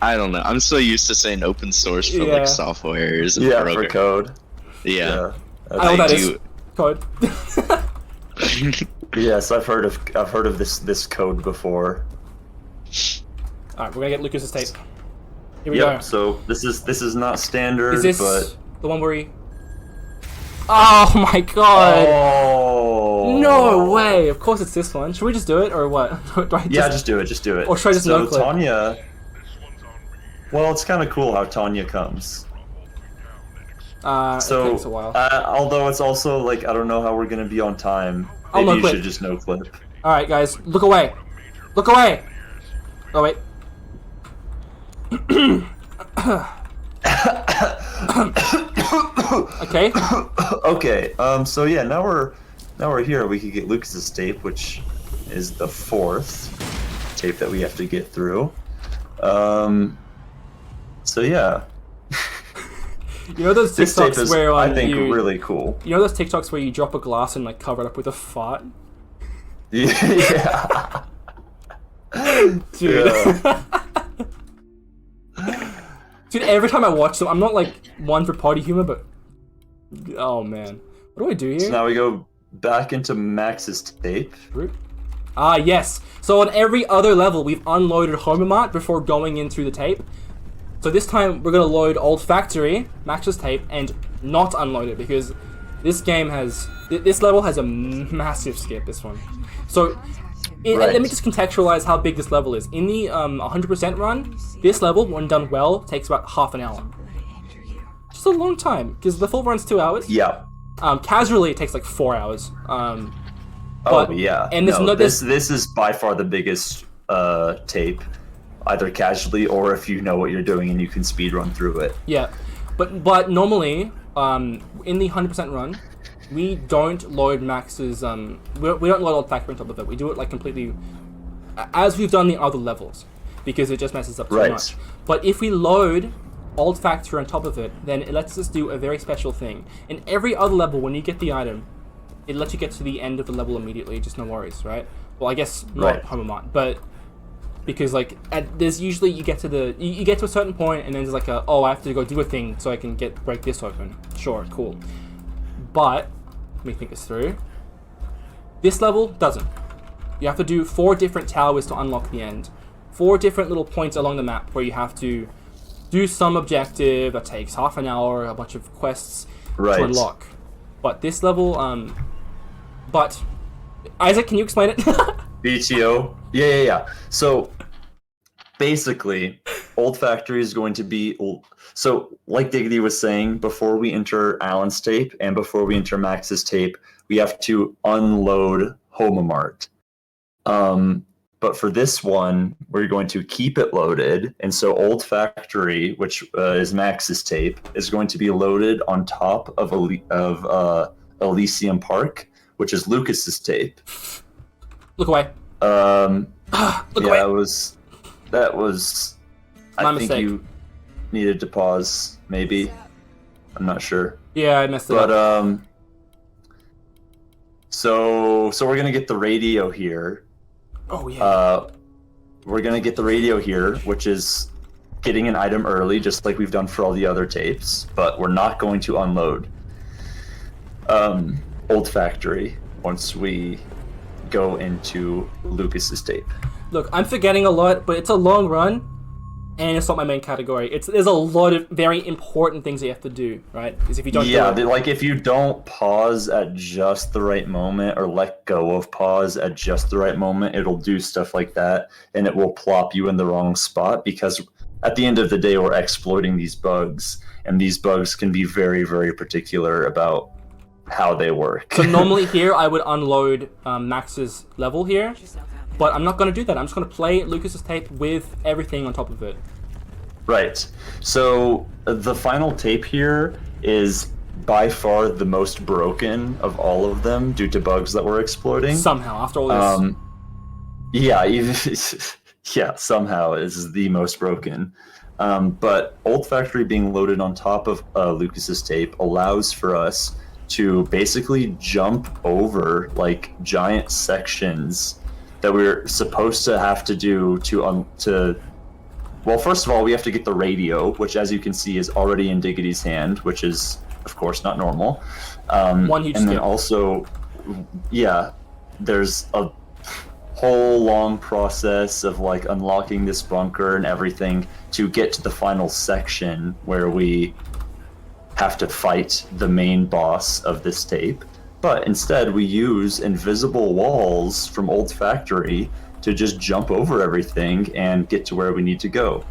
I don't know. I'm so used to saying open source for Yeah. like softwares and Yeah, for program- code. Yeah. I know that is do. code. Yes, I've heard of this code before. Alright, we're gonna get Lucas's tape. Here we Yep. go. So this is not standard, Is this but the one where he... Oh my god! oh No way! Of course it's this one. Should we just do it, or what? Do I Yeah, just do it. Just do it. Or should I just so no-clip? Tanya. Well, it's kind of cool how Tanya comes. It takes a while. Although it's also like I don't know how we're gonna be on time. I'll Maybe you no-clip. should just no clip. All right, guys, look away. Look away. Oh wait. Okay. Okay. So yeah, now we're here. We could get Lucas's tape, which is the 4th tape that we have to get through. So yeah. You know those This tape TikToks is, where I think, you really cool. You know those TikToks where you drop a glass and like cover it up with a fart? Yeah. Dude. Yeah. Dude, every time I watch them, I'm not like one for party humor, but oh man, what do I do here? So now we go back into Max's tape. Ah yes. So on every other level, we've unloaded Homomart before going into the tape. So this time we're gonna load Old Factory, Max's tape, and not unload it because this game has this level has a massive skip. This one. So. Let me just contextualize how big this level is. In the 100% run, this level, when done well, takes about half an hour. Just a long time, because the full run's 2 hours. Yeah. Casually, it takes like 4 hours. Oh yeah. And this is by far the biggest tape, either casually or if you know what you're doing and you can speed run through it. Yeah, but normally, in the 100% run, we don't load Max's, we don't load Old Factory on top of it. We do it like completely, as we've done the other levels, because it just messes up too much. But if we load Old Factory on top of it, then it lets us do a very special thing. In every other level, when you get the item, it lets you get to the end of the level immediately, just no worries, right? Well, I guess not Homomart, but because like there's usually you get to you get to a certain point and then there's like I have to go do a thing so I can break this open. Sure, cool. But let me think this through. This level doesn't. You have to do 4 different towers to unlock the end. 4 different little points along the map where you have to do some objective that takes half an hour, a bunch of quests to unlock. But this level, but Isaac, can you explain it? BTO? Yeah. So basically, Old Factory is going to be so like Diggity was saying, before we enter Alan's tape and before we enter Max's tape, we have to unload Homomart. But for this one, we're going to keep it loaded, and so Old Factory, which is Max's tape, is going to be loaded on top of Elysium Park, which is Lucas's tape. Look away. Look away. That was. My I think mistake. you needed to pause, maybe. I'm not sure. Yeah, I messed it up. But so we're gonna get the radio here. Oh yeah. We're gonna get the radio here, which is getting an item early, just like we've done for all the other tapes. But we're not going to unload Old Factory once we go into Lucas's tape. Look, I'm forgetting a lot, but it's a long run, and it's not my main category. There's a lot of very important things that you have to do, right? Because if you don't like if you don't pause at just the right moment or let go of pause at just the right moment, it'll do stuff like that, and it will plop you in the wrong spot because at the end of the day, we're exploiting these bugs, and these bugs can be very, very particular about how they work. So normally here, I would unload Max's level here, but I'm not going to do that. I'm just going to play Lucas's tape with everything on top of it. Right. So the final tape here is by far the most broken of all of them due to bugs that we're exploiting. Somehow, after all this. Yeah, somehow is the most broken. But Old Factory being loaded on top of Lucas's tape allows for us to basically jump over like giant sections that we're supposed to have to do well, first of all, we have to get the radio, which as you can see is already in Diggity's hand, which is of course not normal. One huge and then skip. also, there's a whole long process of like unlocking this bunker and everything to get to the final section where we have to fight the main boss of this tape. But instead, we use invisible walls from Old Factory to just jump over everything and get to where we need to go.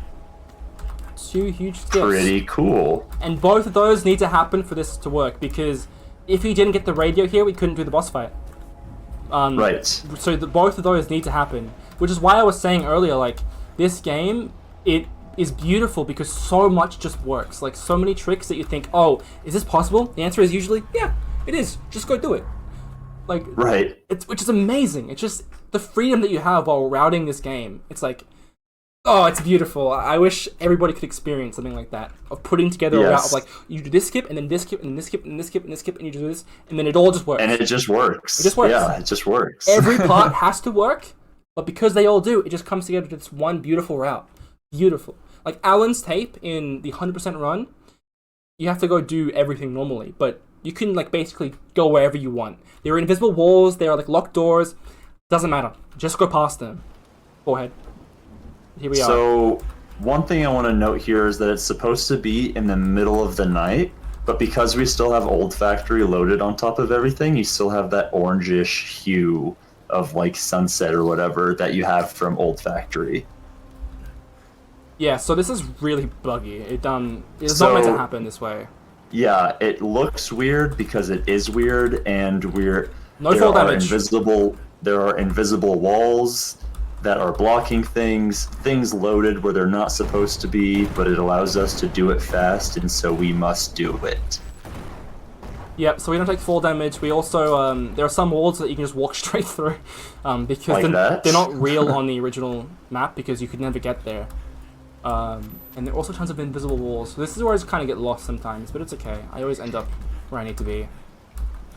2 huge skips. Pretty cool. And both of those need to happen for this to work, because if we didn't get the radio here, we couldn't do the boss fight. Right. So both of those need to happen, which is why I was saying earlier, like, this game, it is beautiful because so much just works. Like, so many tricks that you think, oh, is this possible? The answer is usually, yeah, it is. Just go do it. Like, right. Which is amazing. It's just the freedom that you have while routing this game. It's like, oh, it's beautiful. I wish everybody could experience something like that, of putting together a route of, like, you do this skip, and then this skip, and then this skip, and this skip, and this skip, and you do this, and then it all just works. And it just works. It just works. Yeah, it just works. Every part has to work, but because they all do, it just comes together to this one beautiful route. Beautiful. Like, Alan's tape in the 100% run, you have to go do everything normally, but you can, like, basically go wherever you want. There are invisible walls, there are, like, locked doors. Doesn't matter. Just go past them. Go ahead. Here we are. So, one thing I want to note here is that it's supposed to be in the middle of the night, but because we still have Old Factory loaded on top of everything, you still have that orangish hue of, like, sunset or whatever that you have from Old Factory. Yeah, so this is really buggy. It's not meant to happen this way. Yeah, it looks weird because it is weird, and there are invisible walls that are blocking things loaded where they're not supposed to be, but it allows us to do it fast, and so we must do it. Yep, so we don't take fall damage. We also, there are some walls that you can just walk straight through, because they're not real on the original map, because you could never get there. And there are also tons of invisible walls. So this is where I just kind of get lost sometimes, but it's okay. I always end up where I need to be.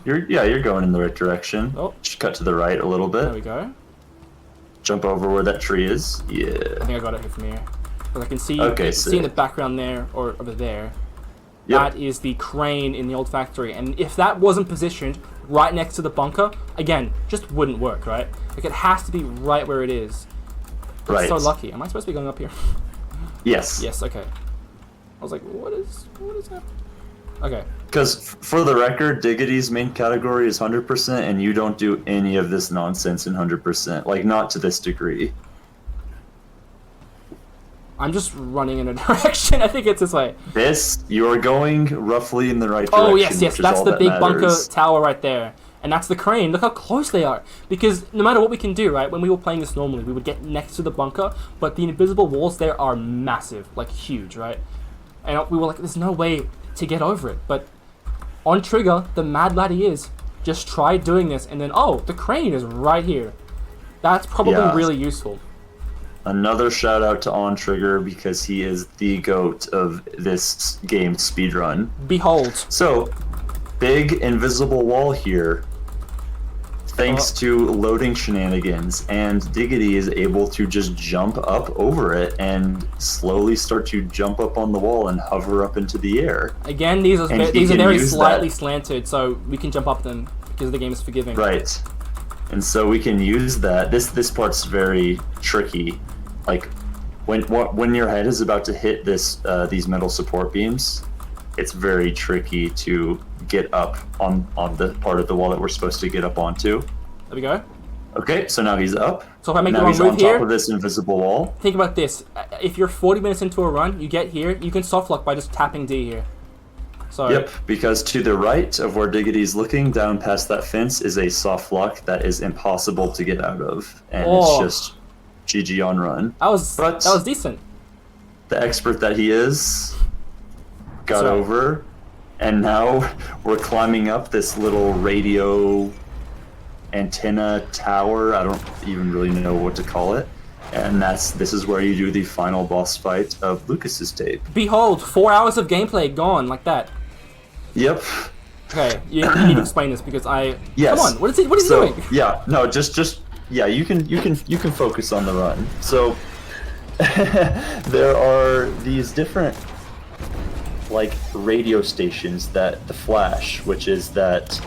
You're going in the right direction. Oh. Just cut to the right a little bit. There we go. Jump over where that tree is. Yeah. I think I got it here from here. But I can see, sick. in the background there, or over there, Yep. that is the crane in the Old Factory. And if that wasn't positioned right next to the bunker, again, just wouldn't work, right? Like, it has to be right where it is. Right. So lucky. Am I supposed to be going up here? Yes. Yes, okay. I was like, what is that? Okay. Because, for the record, Diggity's main category is 100%, and you don't do any of this nonsense in 100%. Like, not to this degree. I'm just running in a direction. I think it's this way. You are going roughly in the right direction. Oh, yes, that's the big bunker matters. tower right there. And that's the crane. Look how close they are. Because no matter what we can do, right, when we were playing this normally, we would get next to the bunker, but the invisible walls there are massive, like huge, right? And we were like, there's no way to get over it. But on trigger, the mad lad he is, just try doing this, and then, oh, the crane is right here. That's probably really useful. Another shout out to On Trigger, because he is the GOAT of this game speedrun. Behold. So, big invisible wall here. Thanks to loading shenanigans, and Diggity is able to just jump up over it and slowly start to jump up on the wall and hover up into the air. Again, these are very slightly slanted, so we can jump up them because the game is forgiving. Right. And so we can use that. This part's very tricky. Like, when your head is about to hit these metal support beams, it's very tricky to get up on the part of the wall that we're supposed to get up onto. There we go. Okay, so now he's up. So if I make the now wrong he's move on here, top of this invisible wall. think about this. If you're 40 minutes into a run, you get here, you can soft lock by just tapping D here. So Yep, because to the right of where Diggity's looking, down past that fence, is a soft lock that is impossible to get out of, and it's just GG on run. that was decent. The expert that he is got over, and now we're climbing up this little radio antenna tower. I don't even really know what to call it. And this is where you do the final boss fight of Lucas's tape. Behold, 4 hours of gameplay gone like that. Yep. Okay, you need to explain this because Yes. Come on, what is he doing? Yeah, no, just you can focus on the run. So there are these different like radio stations that the Flash, which is that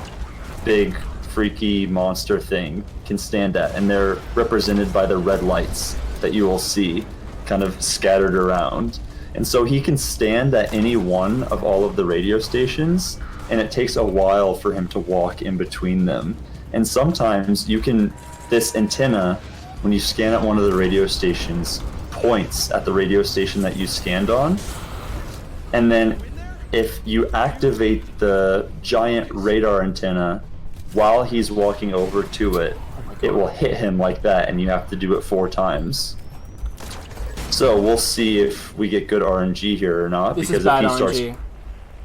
big freaky monster thing, can stand at, and they're represented by the red lights that you will see kind of scattered around. And so he can stand at any one of all of the radio stations, and it takes a while for him to walk in between them. And sometimes this antenna, when you scan at one of the radio stations, points at the radio station that you stand on, and then if you activate the giant radar antenna while he's walking over to it, it will hit him like that, and you have to do it 4 times. So we'll see if we get good RNG here or not. This because is bad if he starts, RNG.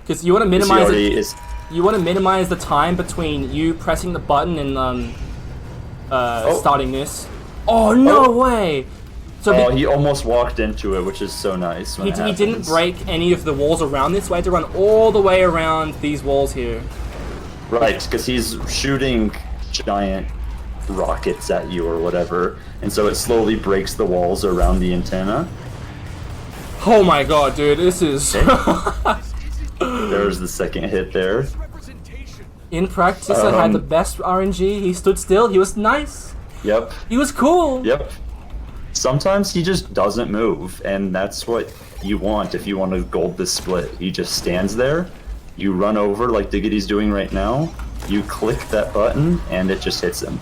Because you want to minimize is, you want to minimize the time between you pressing the button and starting this. Oh no way! So he almost walked into it, which is so nice. When he didn't break any of the walls around this. So I had to run all the way around these walls here. Right, because he's shooting giant rockets at you or whatever, and so it slowly breaks the walls around the antenna. Oh my god, dude, this is... There's the second hit there. In practice, I had the best RNG. He stood still. He was nice. Yep. He was cool. Yep. Sometimes he just doesn't move, and that's what you want if you want to gold this split. He just stands there, you run over like Diggity's doing right now, you click that button, and it just hits him.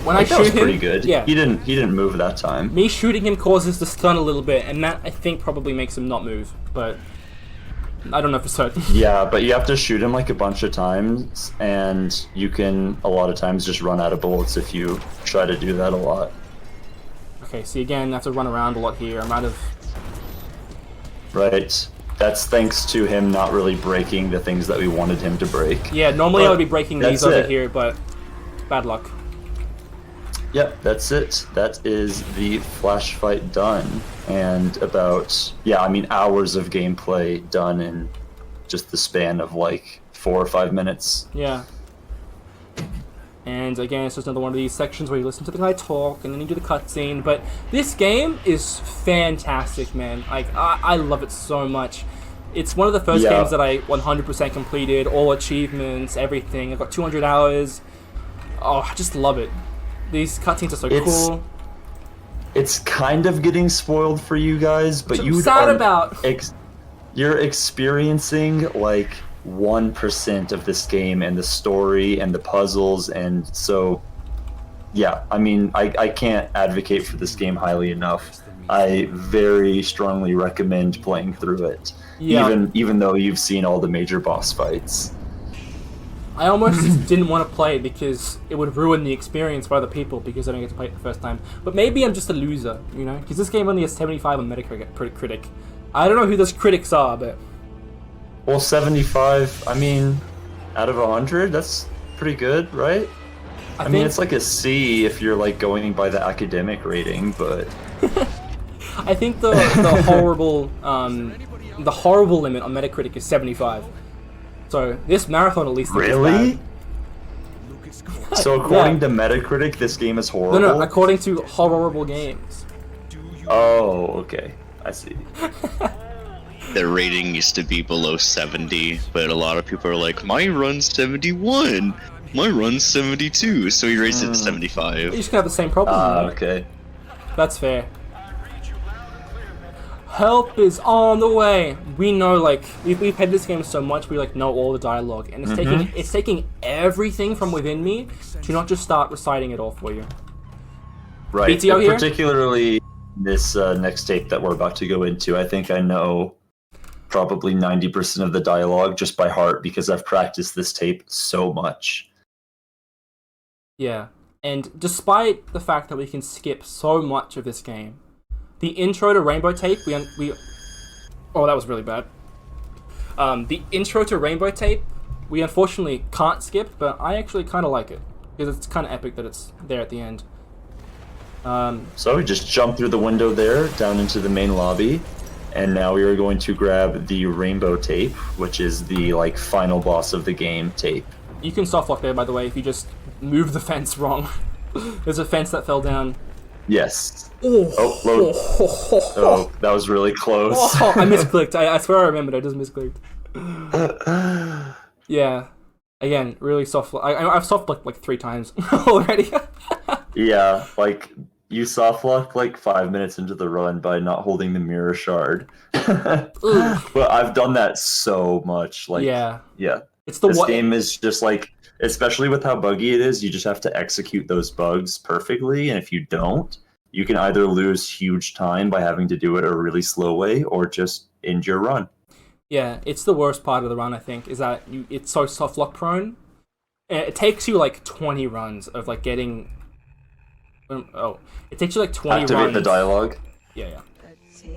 When like, I that shoot was him, pretty good. Yeah. He didn't move that time. Me shooting him causes the stun a little bit, and that I think probably makes him not move. But I don't know for certain. Yeah, but you have to shoot him like a bunch of times, and you can a lot of times just run out of bullets if you try to do that a lot. Okay, see again, I have to run around a lot here. I'm out of... Right. That's thanks to him not really breaking the things that we wanted him to break. Yeah, normally I would be breaking these over here, but bad luck. Yep, that's it. That is the flash fight done. And about, hours of gameplay done in just the span of like 4 or 5 minutes. Yeah. And again, it's just another one of these sections where you listen to the guy talk and then you do the cutscene. But this game is fantastic, man. Like, I love it so much. It's one of the first games that I 100% completed, all achievements, everything. I've got 200 hours. Oh, I just love it. These cutscenes are so cool. It's kind of getting spoiled for you guys, but Which I'm sad about. You're experiencing like 1% of this game and the story and the puzzles, and so I can't advocate for this game highly enough. I very strongly recommend playing through it, even though you've seen all the major boss fights. I almost just didn't want to play it because it would ruin the experience for other people because I don't get to play it the first time. But maybe I'm just a loser, you know? Because this game only has 75 on Metacritic. I don't know who those critics are, but... Well, 75, out of 100, that's pretty good, right? I mean, it's like a C if you're like going by the academic rating, but... I think the horrible limit on Metacritic is 75. So this marathon at least really? So according to Metacritic, this game is horrible? No, according to Horrible Games. Oh, okay. I see. Their rating used to be below 70, but a lot of people are like, my run's 71, my run's 72, so he raised it to 75. You just have the same problem. Okay. That's fair. Help is on the way. We know, like, we've played this game so much, we like know all the dialogue, and it's taking everything from within me to not just start reciting it all for you. Right. BTO here? Particularly this next tape that we're about to go into, I think I know probably 90% of the dialogue just by heart because I've practiced this tape so much. Yeah, and despite the fact that we can skip so much of this game, the intro to Rainbow Tape, oh, that was really bad. The intro to Rainbow Tape, we unfortunately can't skip, but I actually kind of like it because it's kind of epic that it's there at the end. So we just jump through the window there, down into the main lobby, and now we are going to grab the Rainbow Tape, which is the like final boss of the game tape. You can softlock there, by the way, if you just move the fence wrong. There's a fence that fell down. Yes. Oh, load. Oh, that was really close. I misclicked. I swear I remembered. I just misclicked. Yeah. Again, really soft. I've soft locked like 3 times already. Yeah, like you soft lock like 5 minutes into the run by not holding the mirror shard. But I've done that so much. Like, yeah. It's the this game is just like, especially with how buggy it is, you just have to execute those bugs perfectly, and if you don't, you can either lose huge time by having to do it a really slow way, or just end your run. Yeah, it's the worst part of the run, I think, is that it's so soft lock prone. It takes you like 20 runs of like getting. Oh, it takes you like 20 Activate runs. the dialogue. Yeah.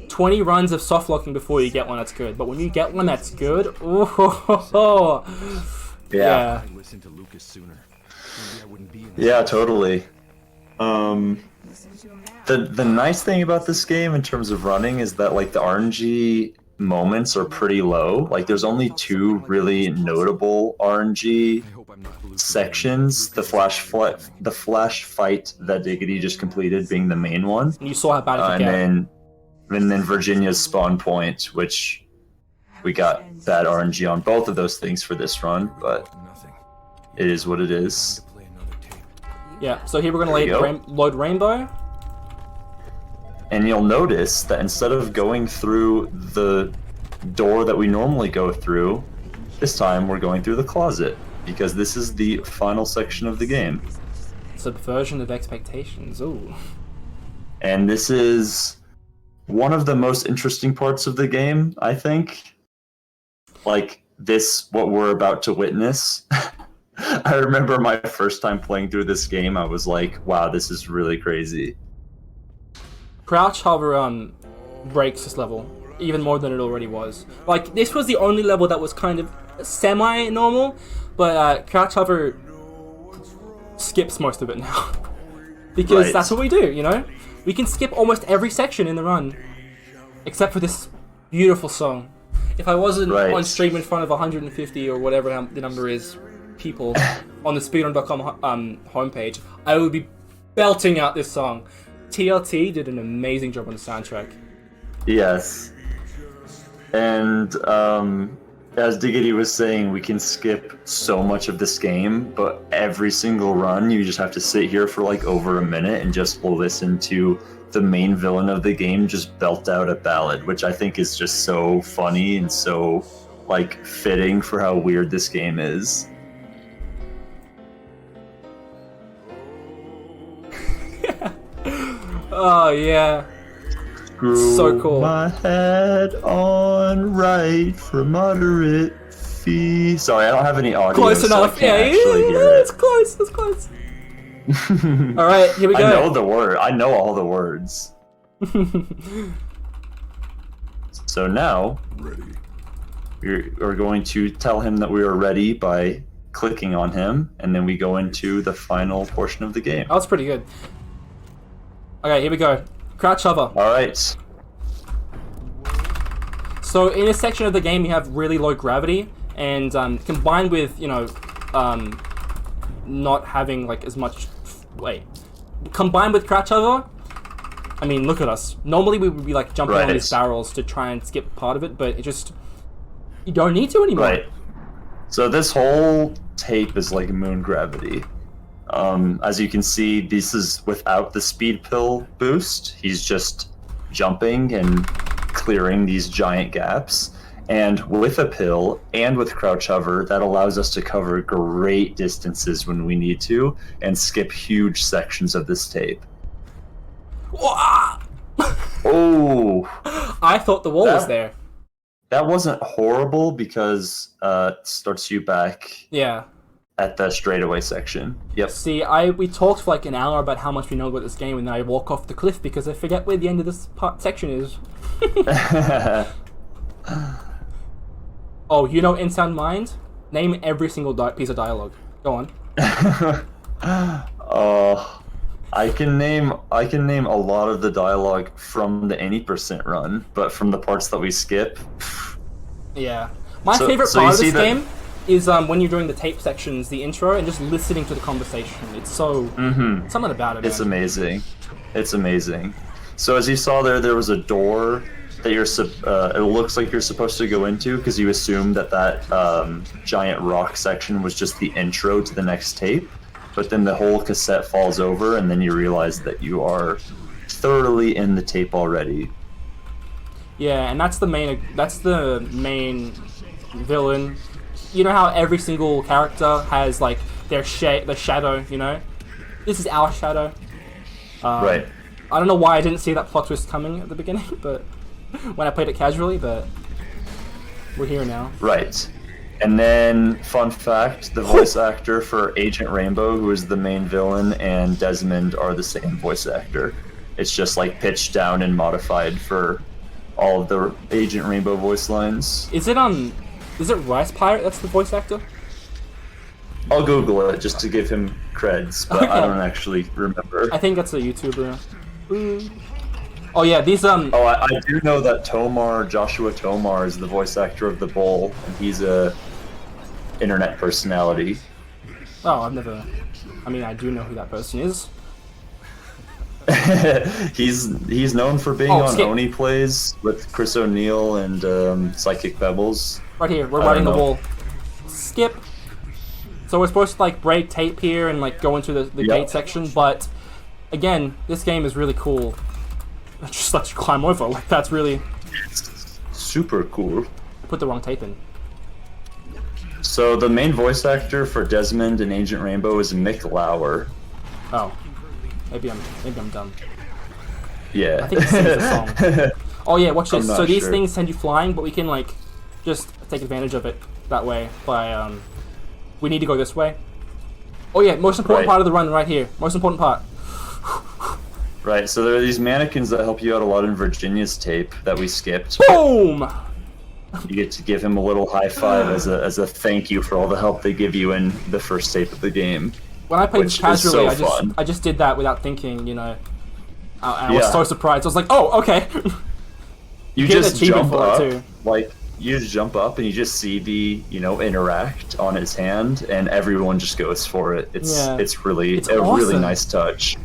20 runs of soft locking before you get one that's good. But when you get one that's good, oh, yeah. I listened to Lucas sooner. Maybe I wouldn't be in this Yeah, totally. The nice thing about this game in terms of running is that like the RNG moments are pretty low. Like there's only 2 really notable RNG I hope I'm not hallucinating. sections. The flash fight that Diggity just completed being the main one, And you saw how bad it could get. and then Virginia's spawn point, which we got bad RNG on both of those things for this run, but Nothing. it is what it is. To play another tape. Yeah, so here we're There you going to load Rainbow. And you'll notice that instead of going through the door that we normally go through, this time we're going through the closet, because this is the final section of the game. Subversion of expectations. Ooh. And this is one of the most interesting parts of the game, I think. Like, what we're about to witness. I remember my first time playing through this game, I was like, wow, this is really crazy. Crouch hover breaks this level even more than it already was. Like, this was the only level that was kind of semi-normal, but Crouch hover skips most of it now. Because Right. that's what we do, you know? We can skip almost every section in the run, except for this beautiful song. If I wasn't Right. on stream in front of 150 or whatever the number is, people on the speedrun.com homepage, I would be belting out this song. TLT did an amazing job on the soundtrack. Yes. And as Diggity was saying, we can skip so much of this game, but every single run you just have to sit here for like over a minute and just listen to the main villain of the game just belt out a ballad, which I think is just so funny and so like fitting for how weird this game is. Oh yeah. Screw So cool. my head on right for moderate fee. Sorry, I don't have any audio. Close so enough. I can't actually hear It's close. It's close. All right, here we go. I know the word. I know all the words. So now we're going to tell him that we are ready by clicking on him, and then we go into the final portion of the game. That was pretty good. Okay, here we go. Crouch hover. All right. So in a section of the game, you have really low gravity, and combined with not having like as much. Combined with crouch hover, I mean, look at us. Normally we would be like jumping on Right. these barrels to try and skip part of it, but it just you don't need to anymore. Right. So this whole tape is like moon gravity. As you can see, this is without the speed pill boost. He's just jumping and clearing these giant gaps. And with a pill and with crouch hover, that allows us to cover great distances when we need to and skip huge sections of this tape. Wah! Oh, I thought the wall was there. that wasn't horrible because it starts you back Yeah. at the straightaway section. Yep. See, we talked for like an hour about how much we know about this game, and then I walk off the cliff because I forget where the end of this section is. Oh, you know In Sound Mind? Name every single piece of dialogue. Go on. I can name a lot of the dialogue from the any % run, but from the parts that we skip. Yeah. My So- favorite so part you of this see that- game is when you're doing the tape sections, the intro, and just listening to the conversation. It's so something about it. It's man. amazing. It's amazing. So as you saw there was a door that it looks like you're supposed to go into because you assume that giant rock section was just the intro to the next tape, but then the whole cassette falls over and then you realize that you are thoroughly in the tape already. Yeah, and that's the main villain. You know how every single character has like their shadow, you know? This is our shadow. Right. I don't know why I didn't see that plot twist coming at the beginning, but when I played it casually, but we're here now. Right. And then, fun fact, the voice actor for Agent Rainbow, who is the main villain, and Desmond are the same voice actor. It's just like pitched down and modified for all of the Agent Rainbow voice lines. Is it Rice Pirate that's the voice actor? I'll Google it just to give him creds, but I Okay. don't actually remember. I think that's a YouTuber. Oh yeah, these Oh, I do know that Joshua Tomar is the voice actor of the Bull, and he's a internet personality. Oh, I do know who that person is. he's known for being Oh, on skip. Oni Plays with Chris O'Neill and Psychic Pebbles. Right here, we're I riding the don't know. wall. Skip. So we're supposed to like break tape here and like go into the Yep. gate section, but again, this game is really cool. It just lets you climb over. Like that's really Super cool. put the wrong tape in. So the main voice actor for Desmond and Agent Rainbow is Mick Lauer. Oh, maybe I'm dumb. Yeah. I think he sings the song. Oh yeah, watch this. I'm not So these sure. things send you flying, but we can like just take advantage of it that way by we need to go this way. Oh yeah, most important Right. part of the run right here. Most important part. Right, so there are these mannequins that help you out a lot in Virginia's tape that we skipped. Boom! You get to give him a little high five as a thank you for all the help they give you in the first tape of the game. When I played this Which is casually, so fun. I just did that without thinking, you know. I was Yeah. so surprised. I was like, oh, okay. You get an just achievement jump for it, up, too. like you just jump up and you just see the interact on his hand, and everyone just goes for it. It's Yeah. it's really It's a really awesome. nice touch.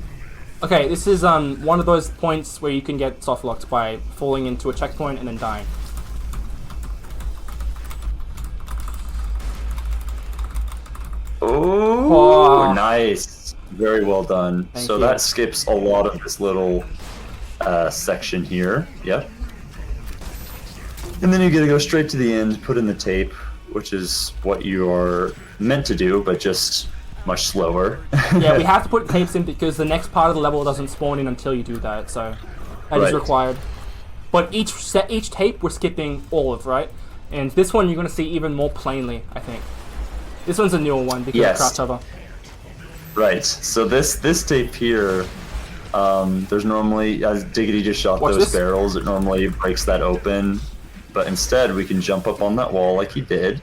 Okay, this is one of those points where you can get soft locked by falling into a checkpoint and then dying. Oh, Oh. nice. Very well done. Thank So you. that skips a lot of this little section here. Yep. And then you get to go straight to the end, put in the tape, which is what you are meant to do, but just much slower. Yeah, we have to put tapes in because the next part of the level doesn't spawn in until you do that, so that is Right. required. But each tape we're skipping all of, right? And this one you're going to see even more plainly, I think. This one's a newer one because Yes. of crouch hover. Right. So this tape here, there's normally, as Diggity just shot Watch those this. barrels, it normally breaks that open. But instead, we can jump up on that wall like he did,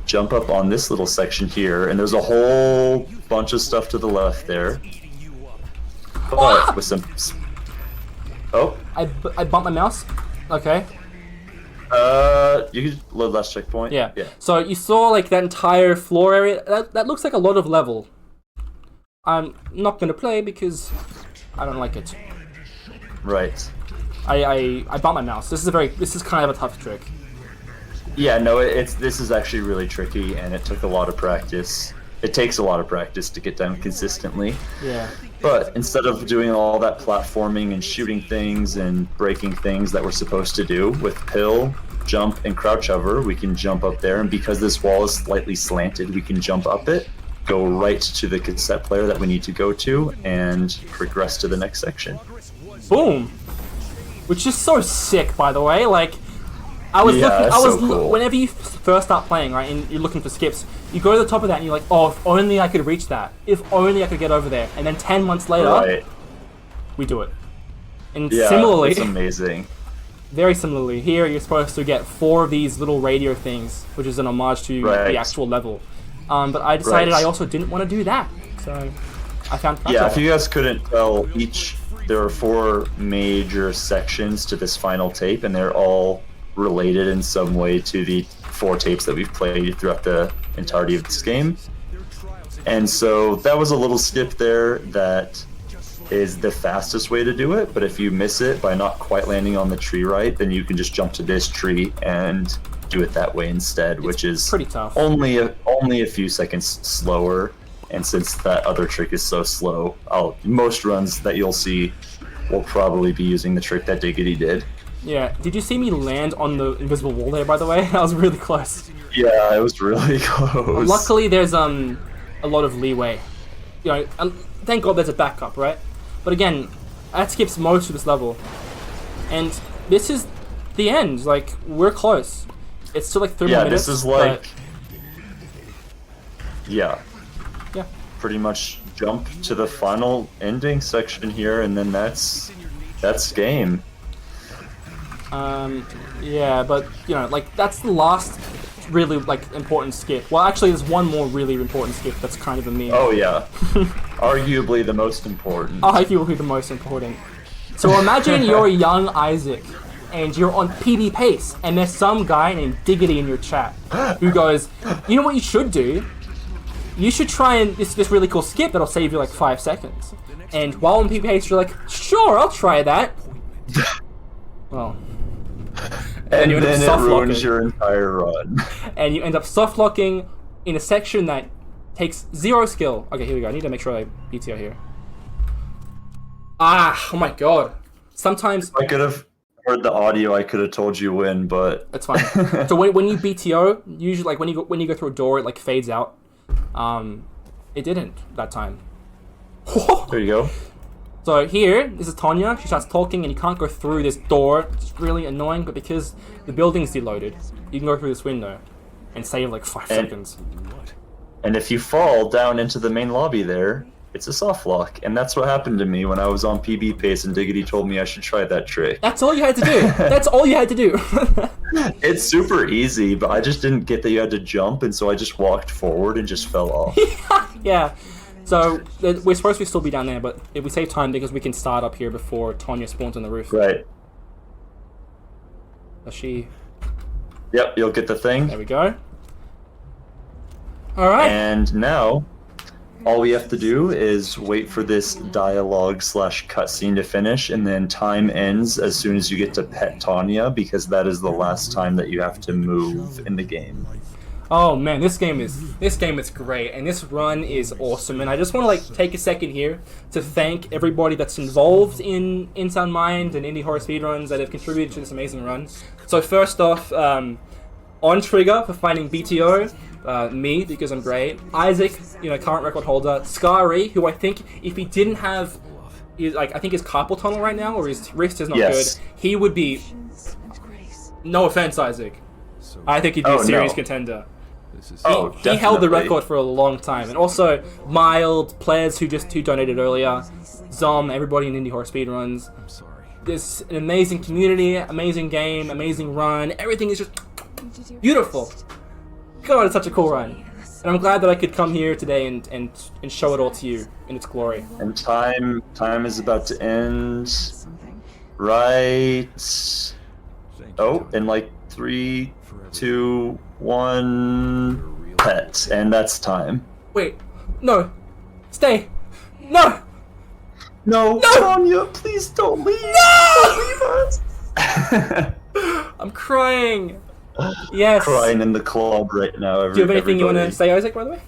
jump up on this little section here, and there's a whole bunch of stuff to the left there. But with some... Oh, I bumped my mouse. Okay. you could load last checkpoint. Yeah. Yeah. So you saw like that entire floor area. That looks like a lot of level. I'm not gonna play because I don't like it. Right. I bumped my mouse. This is kind of a tough trick. Yeah, no, this is actually really tricky, and it took a lot of practice. It takes a lot of practice to get done consistently. Yeah. But instead of doing all that platforming and shooting things and breaking things that we're supposed to do with pill, jump, and crouch hover, we can jump up there, and because this wall is slightly slanted, we can jump up it, go right to the cassette player that we need to go to, and progress to the next section. Boom. Which is so sick, by the way. Like, I was Yeah, looking. it's I was so cool. whenever you first start playing, right, and you're looking for skips, you go to the top of that and you're like, oh, if only I could reach that. If only I could get over there. And then 10 months later, Right. we do it. And Yeah, similarly, it's amazing. very similarly, here you're supposed to get 4 of these little radio things, which is an homage to Right. the actual level. But I decided Right. I also didn't want to do that, so I found. Yeah, if you guys couldn't tell, there are 4 major sections to this final tape, and they're all related in some way to the 4 tapes that we've played throughout the entirety of this game. And so that was a little skip there that is the fastest way to do it, but if you miss it by not quite landing on the tree right, then you can just jump to this tree and do it that way instead, which is pretty tough. only a few seconds slower. And since that other trick is so slow, most runs that you'll see will probably be using the trick that Diggity did. Yeah. Did you see me land on the invisible wall there? By the way, I was really close. Yeah, it was really close. Luckily, there's a lot of leeway. You know, thank God there's a backup, right? But again, that skips most of this level. And this is the end. Like, we're close. It's still like 3 more minutes. Yeah, this is like... but- Yeah. Yeah. Pretty much jump to the final ending section here, and then that's game. Yeah, but, you know, like, that's the last really, like, important skip. Well, actually, there's one more really important skip that's kind of a meme. Oh, yeah. Arguably the most important. Arguably the most important. So imagine you're a young Isaac, and you're on PB Pace, and there's some guy named Diggity in your chat, who goes, you know what you should do? You should try and this really cool skip that'll save you like 5 seconds. And while on PB Pace, you're like, sure, I'll try that. Well... And you end up then it soft ruins locking. your entire run. And you end up soft locking in a section that takes 0 skill. Okay, here we go. I need to make sure I BTO here. Ah, oh my god. Sometimes I could have heard the audio, I could have told you when, but... it's fine. So when you BTO, usually like when you go through a door, it like fades out. It didn't that time. There you go. So here, this is Tonya. She starts talking, and you can't go through this door. It's really annoying, but because the building's deloaded, you can go through this window and save like 5 seconds. And if you fall down into the main lobby there, it's a soft lock. And that's what happened to me when I was on PB Pace and Diggity told me I should try that trick. That's all you had to do. That's all you had to do. It's super easy, but I just didn't get that you had to jump, and so I just walked forward and just fell off. Yeah. So we're supposed to still be down there, but if we save time because we can start up here before Tonya spawns on the roof. Right. Does she? Yep, you'll get the thing. There we go. All right. And now, all we have to do is wait for this dialogue / cutscene to finish, and then time ends as soon as you get to pet Tanya, because that is the last time that you have to move in the game. Oh man, this game is great, and this run is awesome. And I just want to like take a second here to thank everybody that's involved in Insound Mind and Indie Horror Speedruns that have contributed to this amazing run. So first off, On Trigger for finding BTO, me because I'm great, Isaac, you know, current record holder, Scary, who I think if he didn't have, I think his carpal tunnel right now or his wrist is not good, he would be. No offense, Isaac. I think he'd be a serious contender. He held the record for a long time. And also, Mild, players who donated earlier, Zom, everybody in Indie Horror Speedruns. I'm sorry. There's an amazing community, amazing game, amazing run. Everything is just beautiful. God, it's such a cool run. And I'm glad that I could come here today and show it all to you in its glory. And time is about to end. Right. Oh, in like 3, 2, 1, pet, and that's time. Wait, no, stay, no, no, Tanya, please don't leave. No! Don't leave us. I'm crying. Yes. Crying in the club right now. Do you have anything you want to say, Isaac? By the way.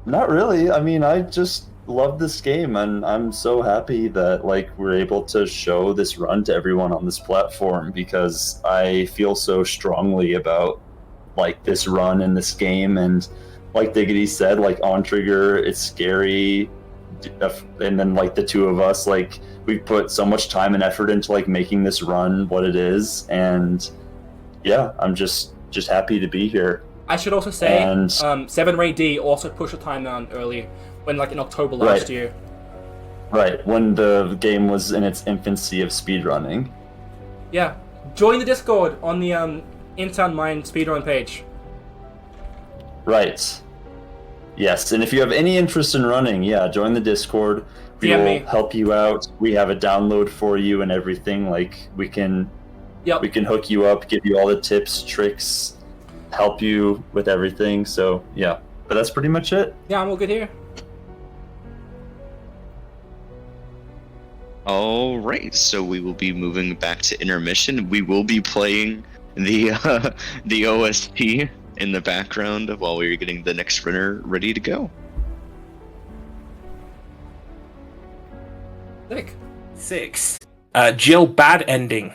Not really. I mean, I just love this game, and I'm so happy that like we're able to show this run to everyone on this platform, because I feel so strongly about like this run and this game. And like Diggity said, like On Trigger, it's Scary, and then like the two of us, like we put so much time and effort into like making this run what it is. And yeah, I'm just happy to be here. I should also say, 7 Ray D also pushed the time down early, when like in October last year. Right, when the game was in its infancy of speedrunning. Yeah, join the Discord on the Insound Mind speedrun page. Right. Yes, and if you have any interest in running, yeah, join the Discord. We DM will me. help you out. We have a download for you and everything. Like we can hook you up, give you all the tips, tricks, help you with everything. So yeah, but that's pretty much it. Yeah, I'm all good here. All right, so we will be moving back to intermission. We will be playing the OST in the background while we're getting the next runner ready to go. Sick. 6. Jill, bad ending.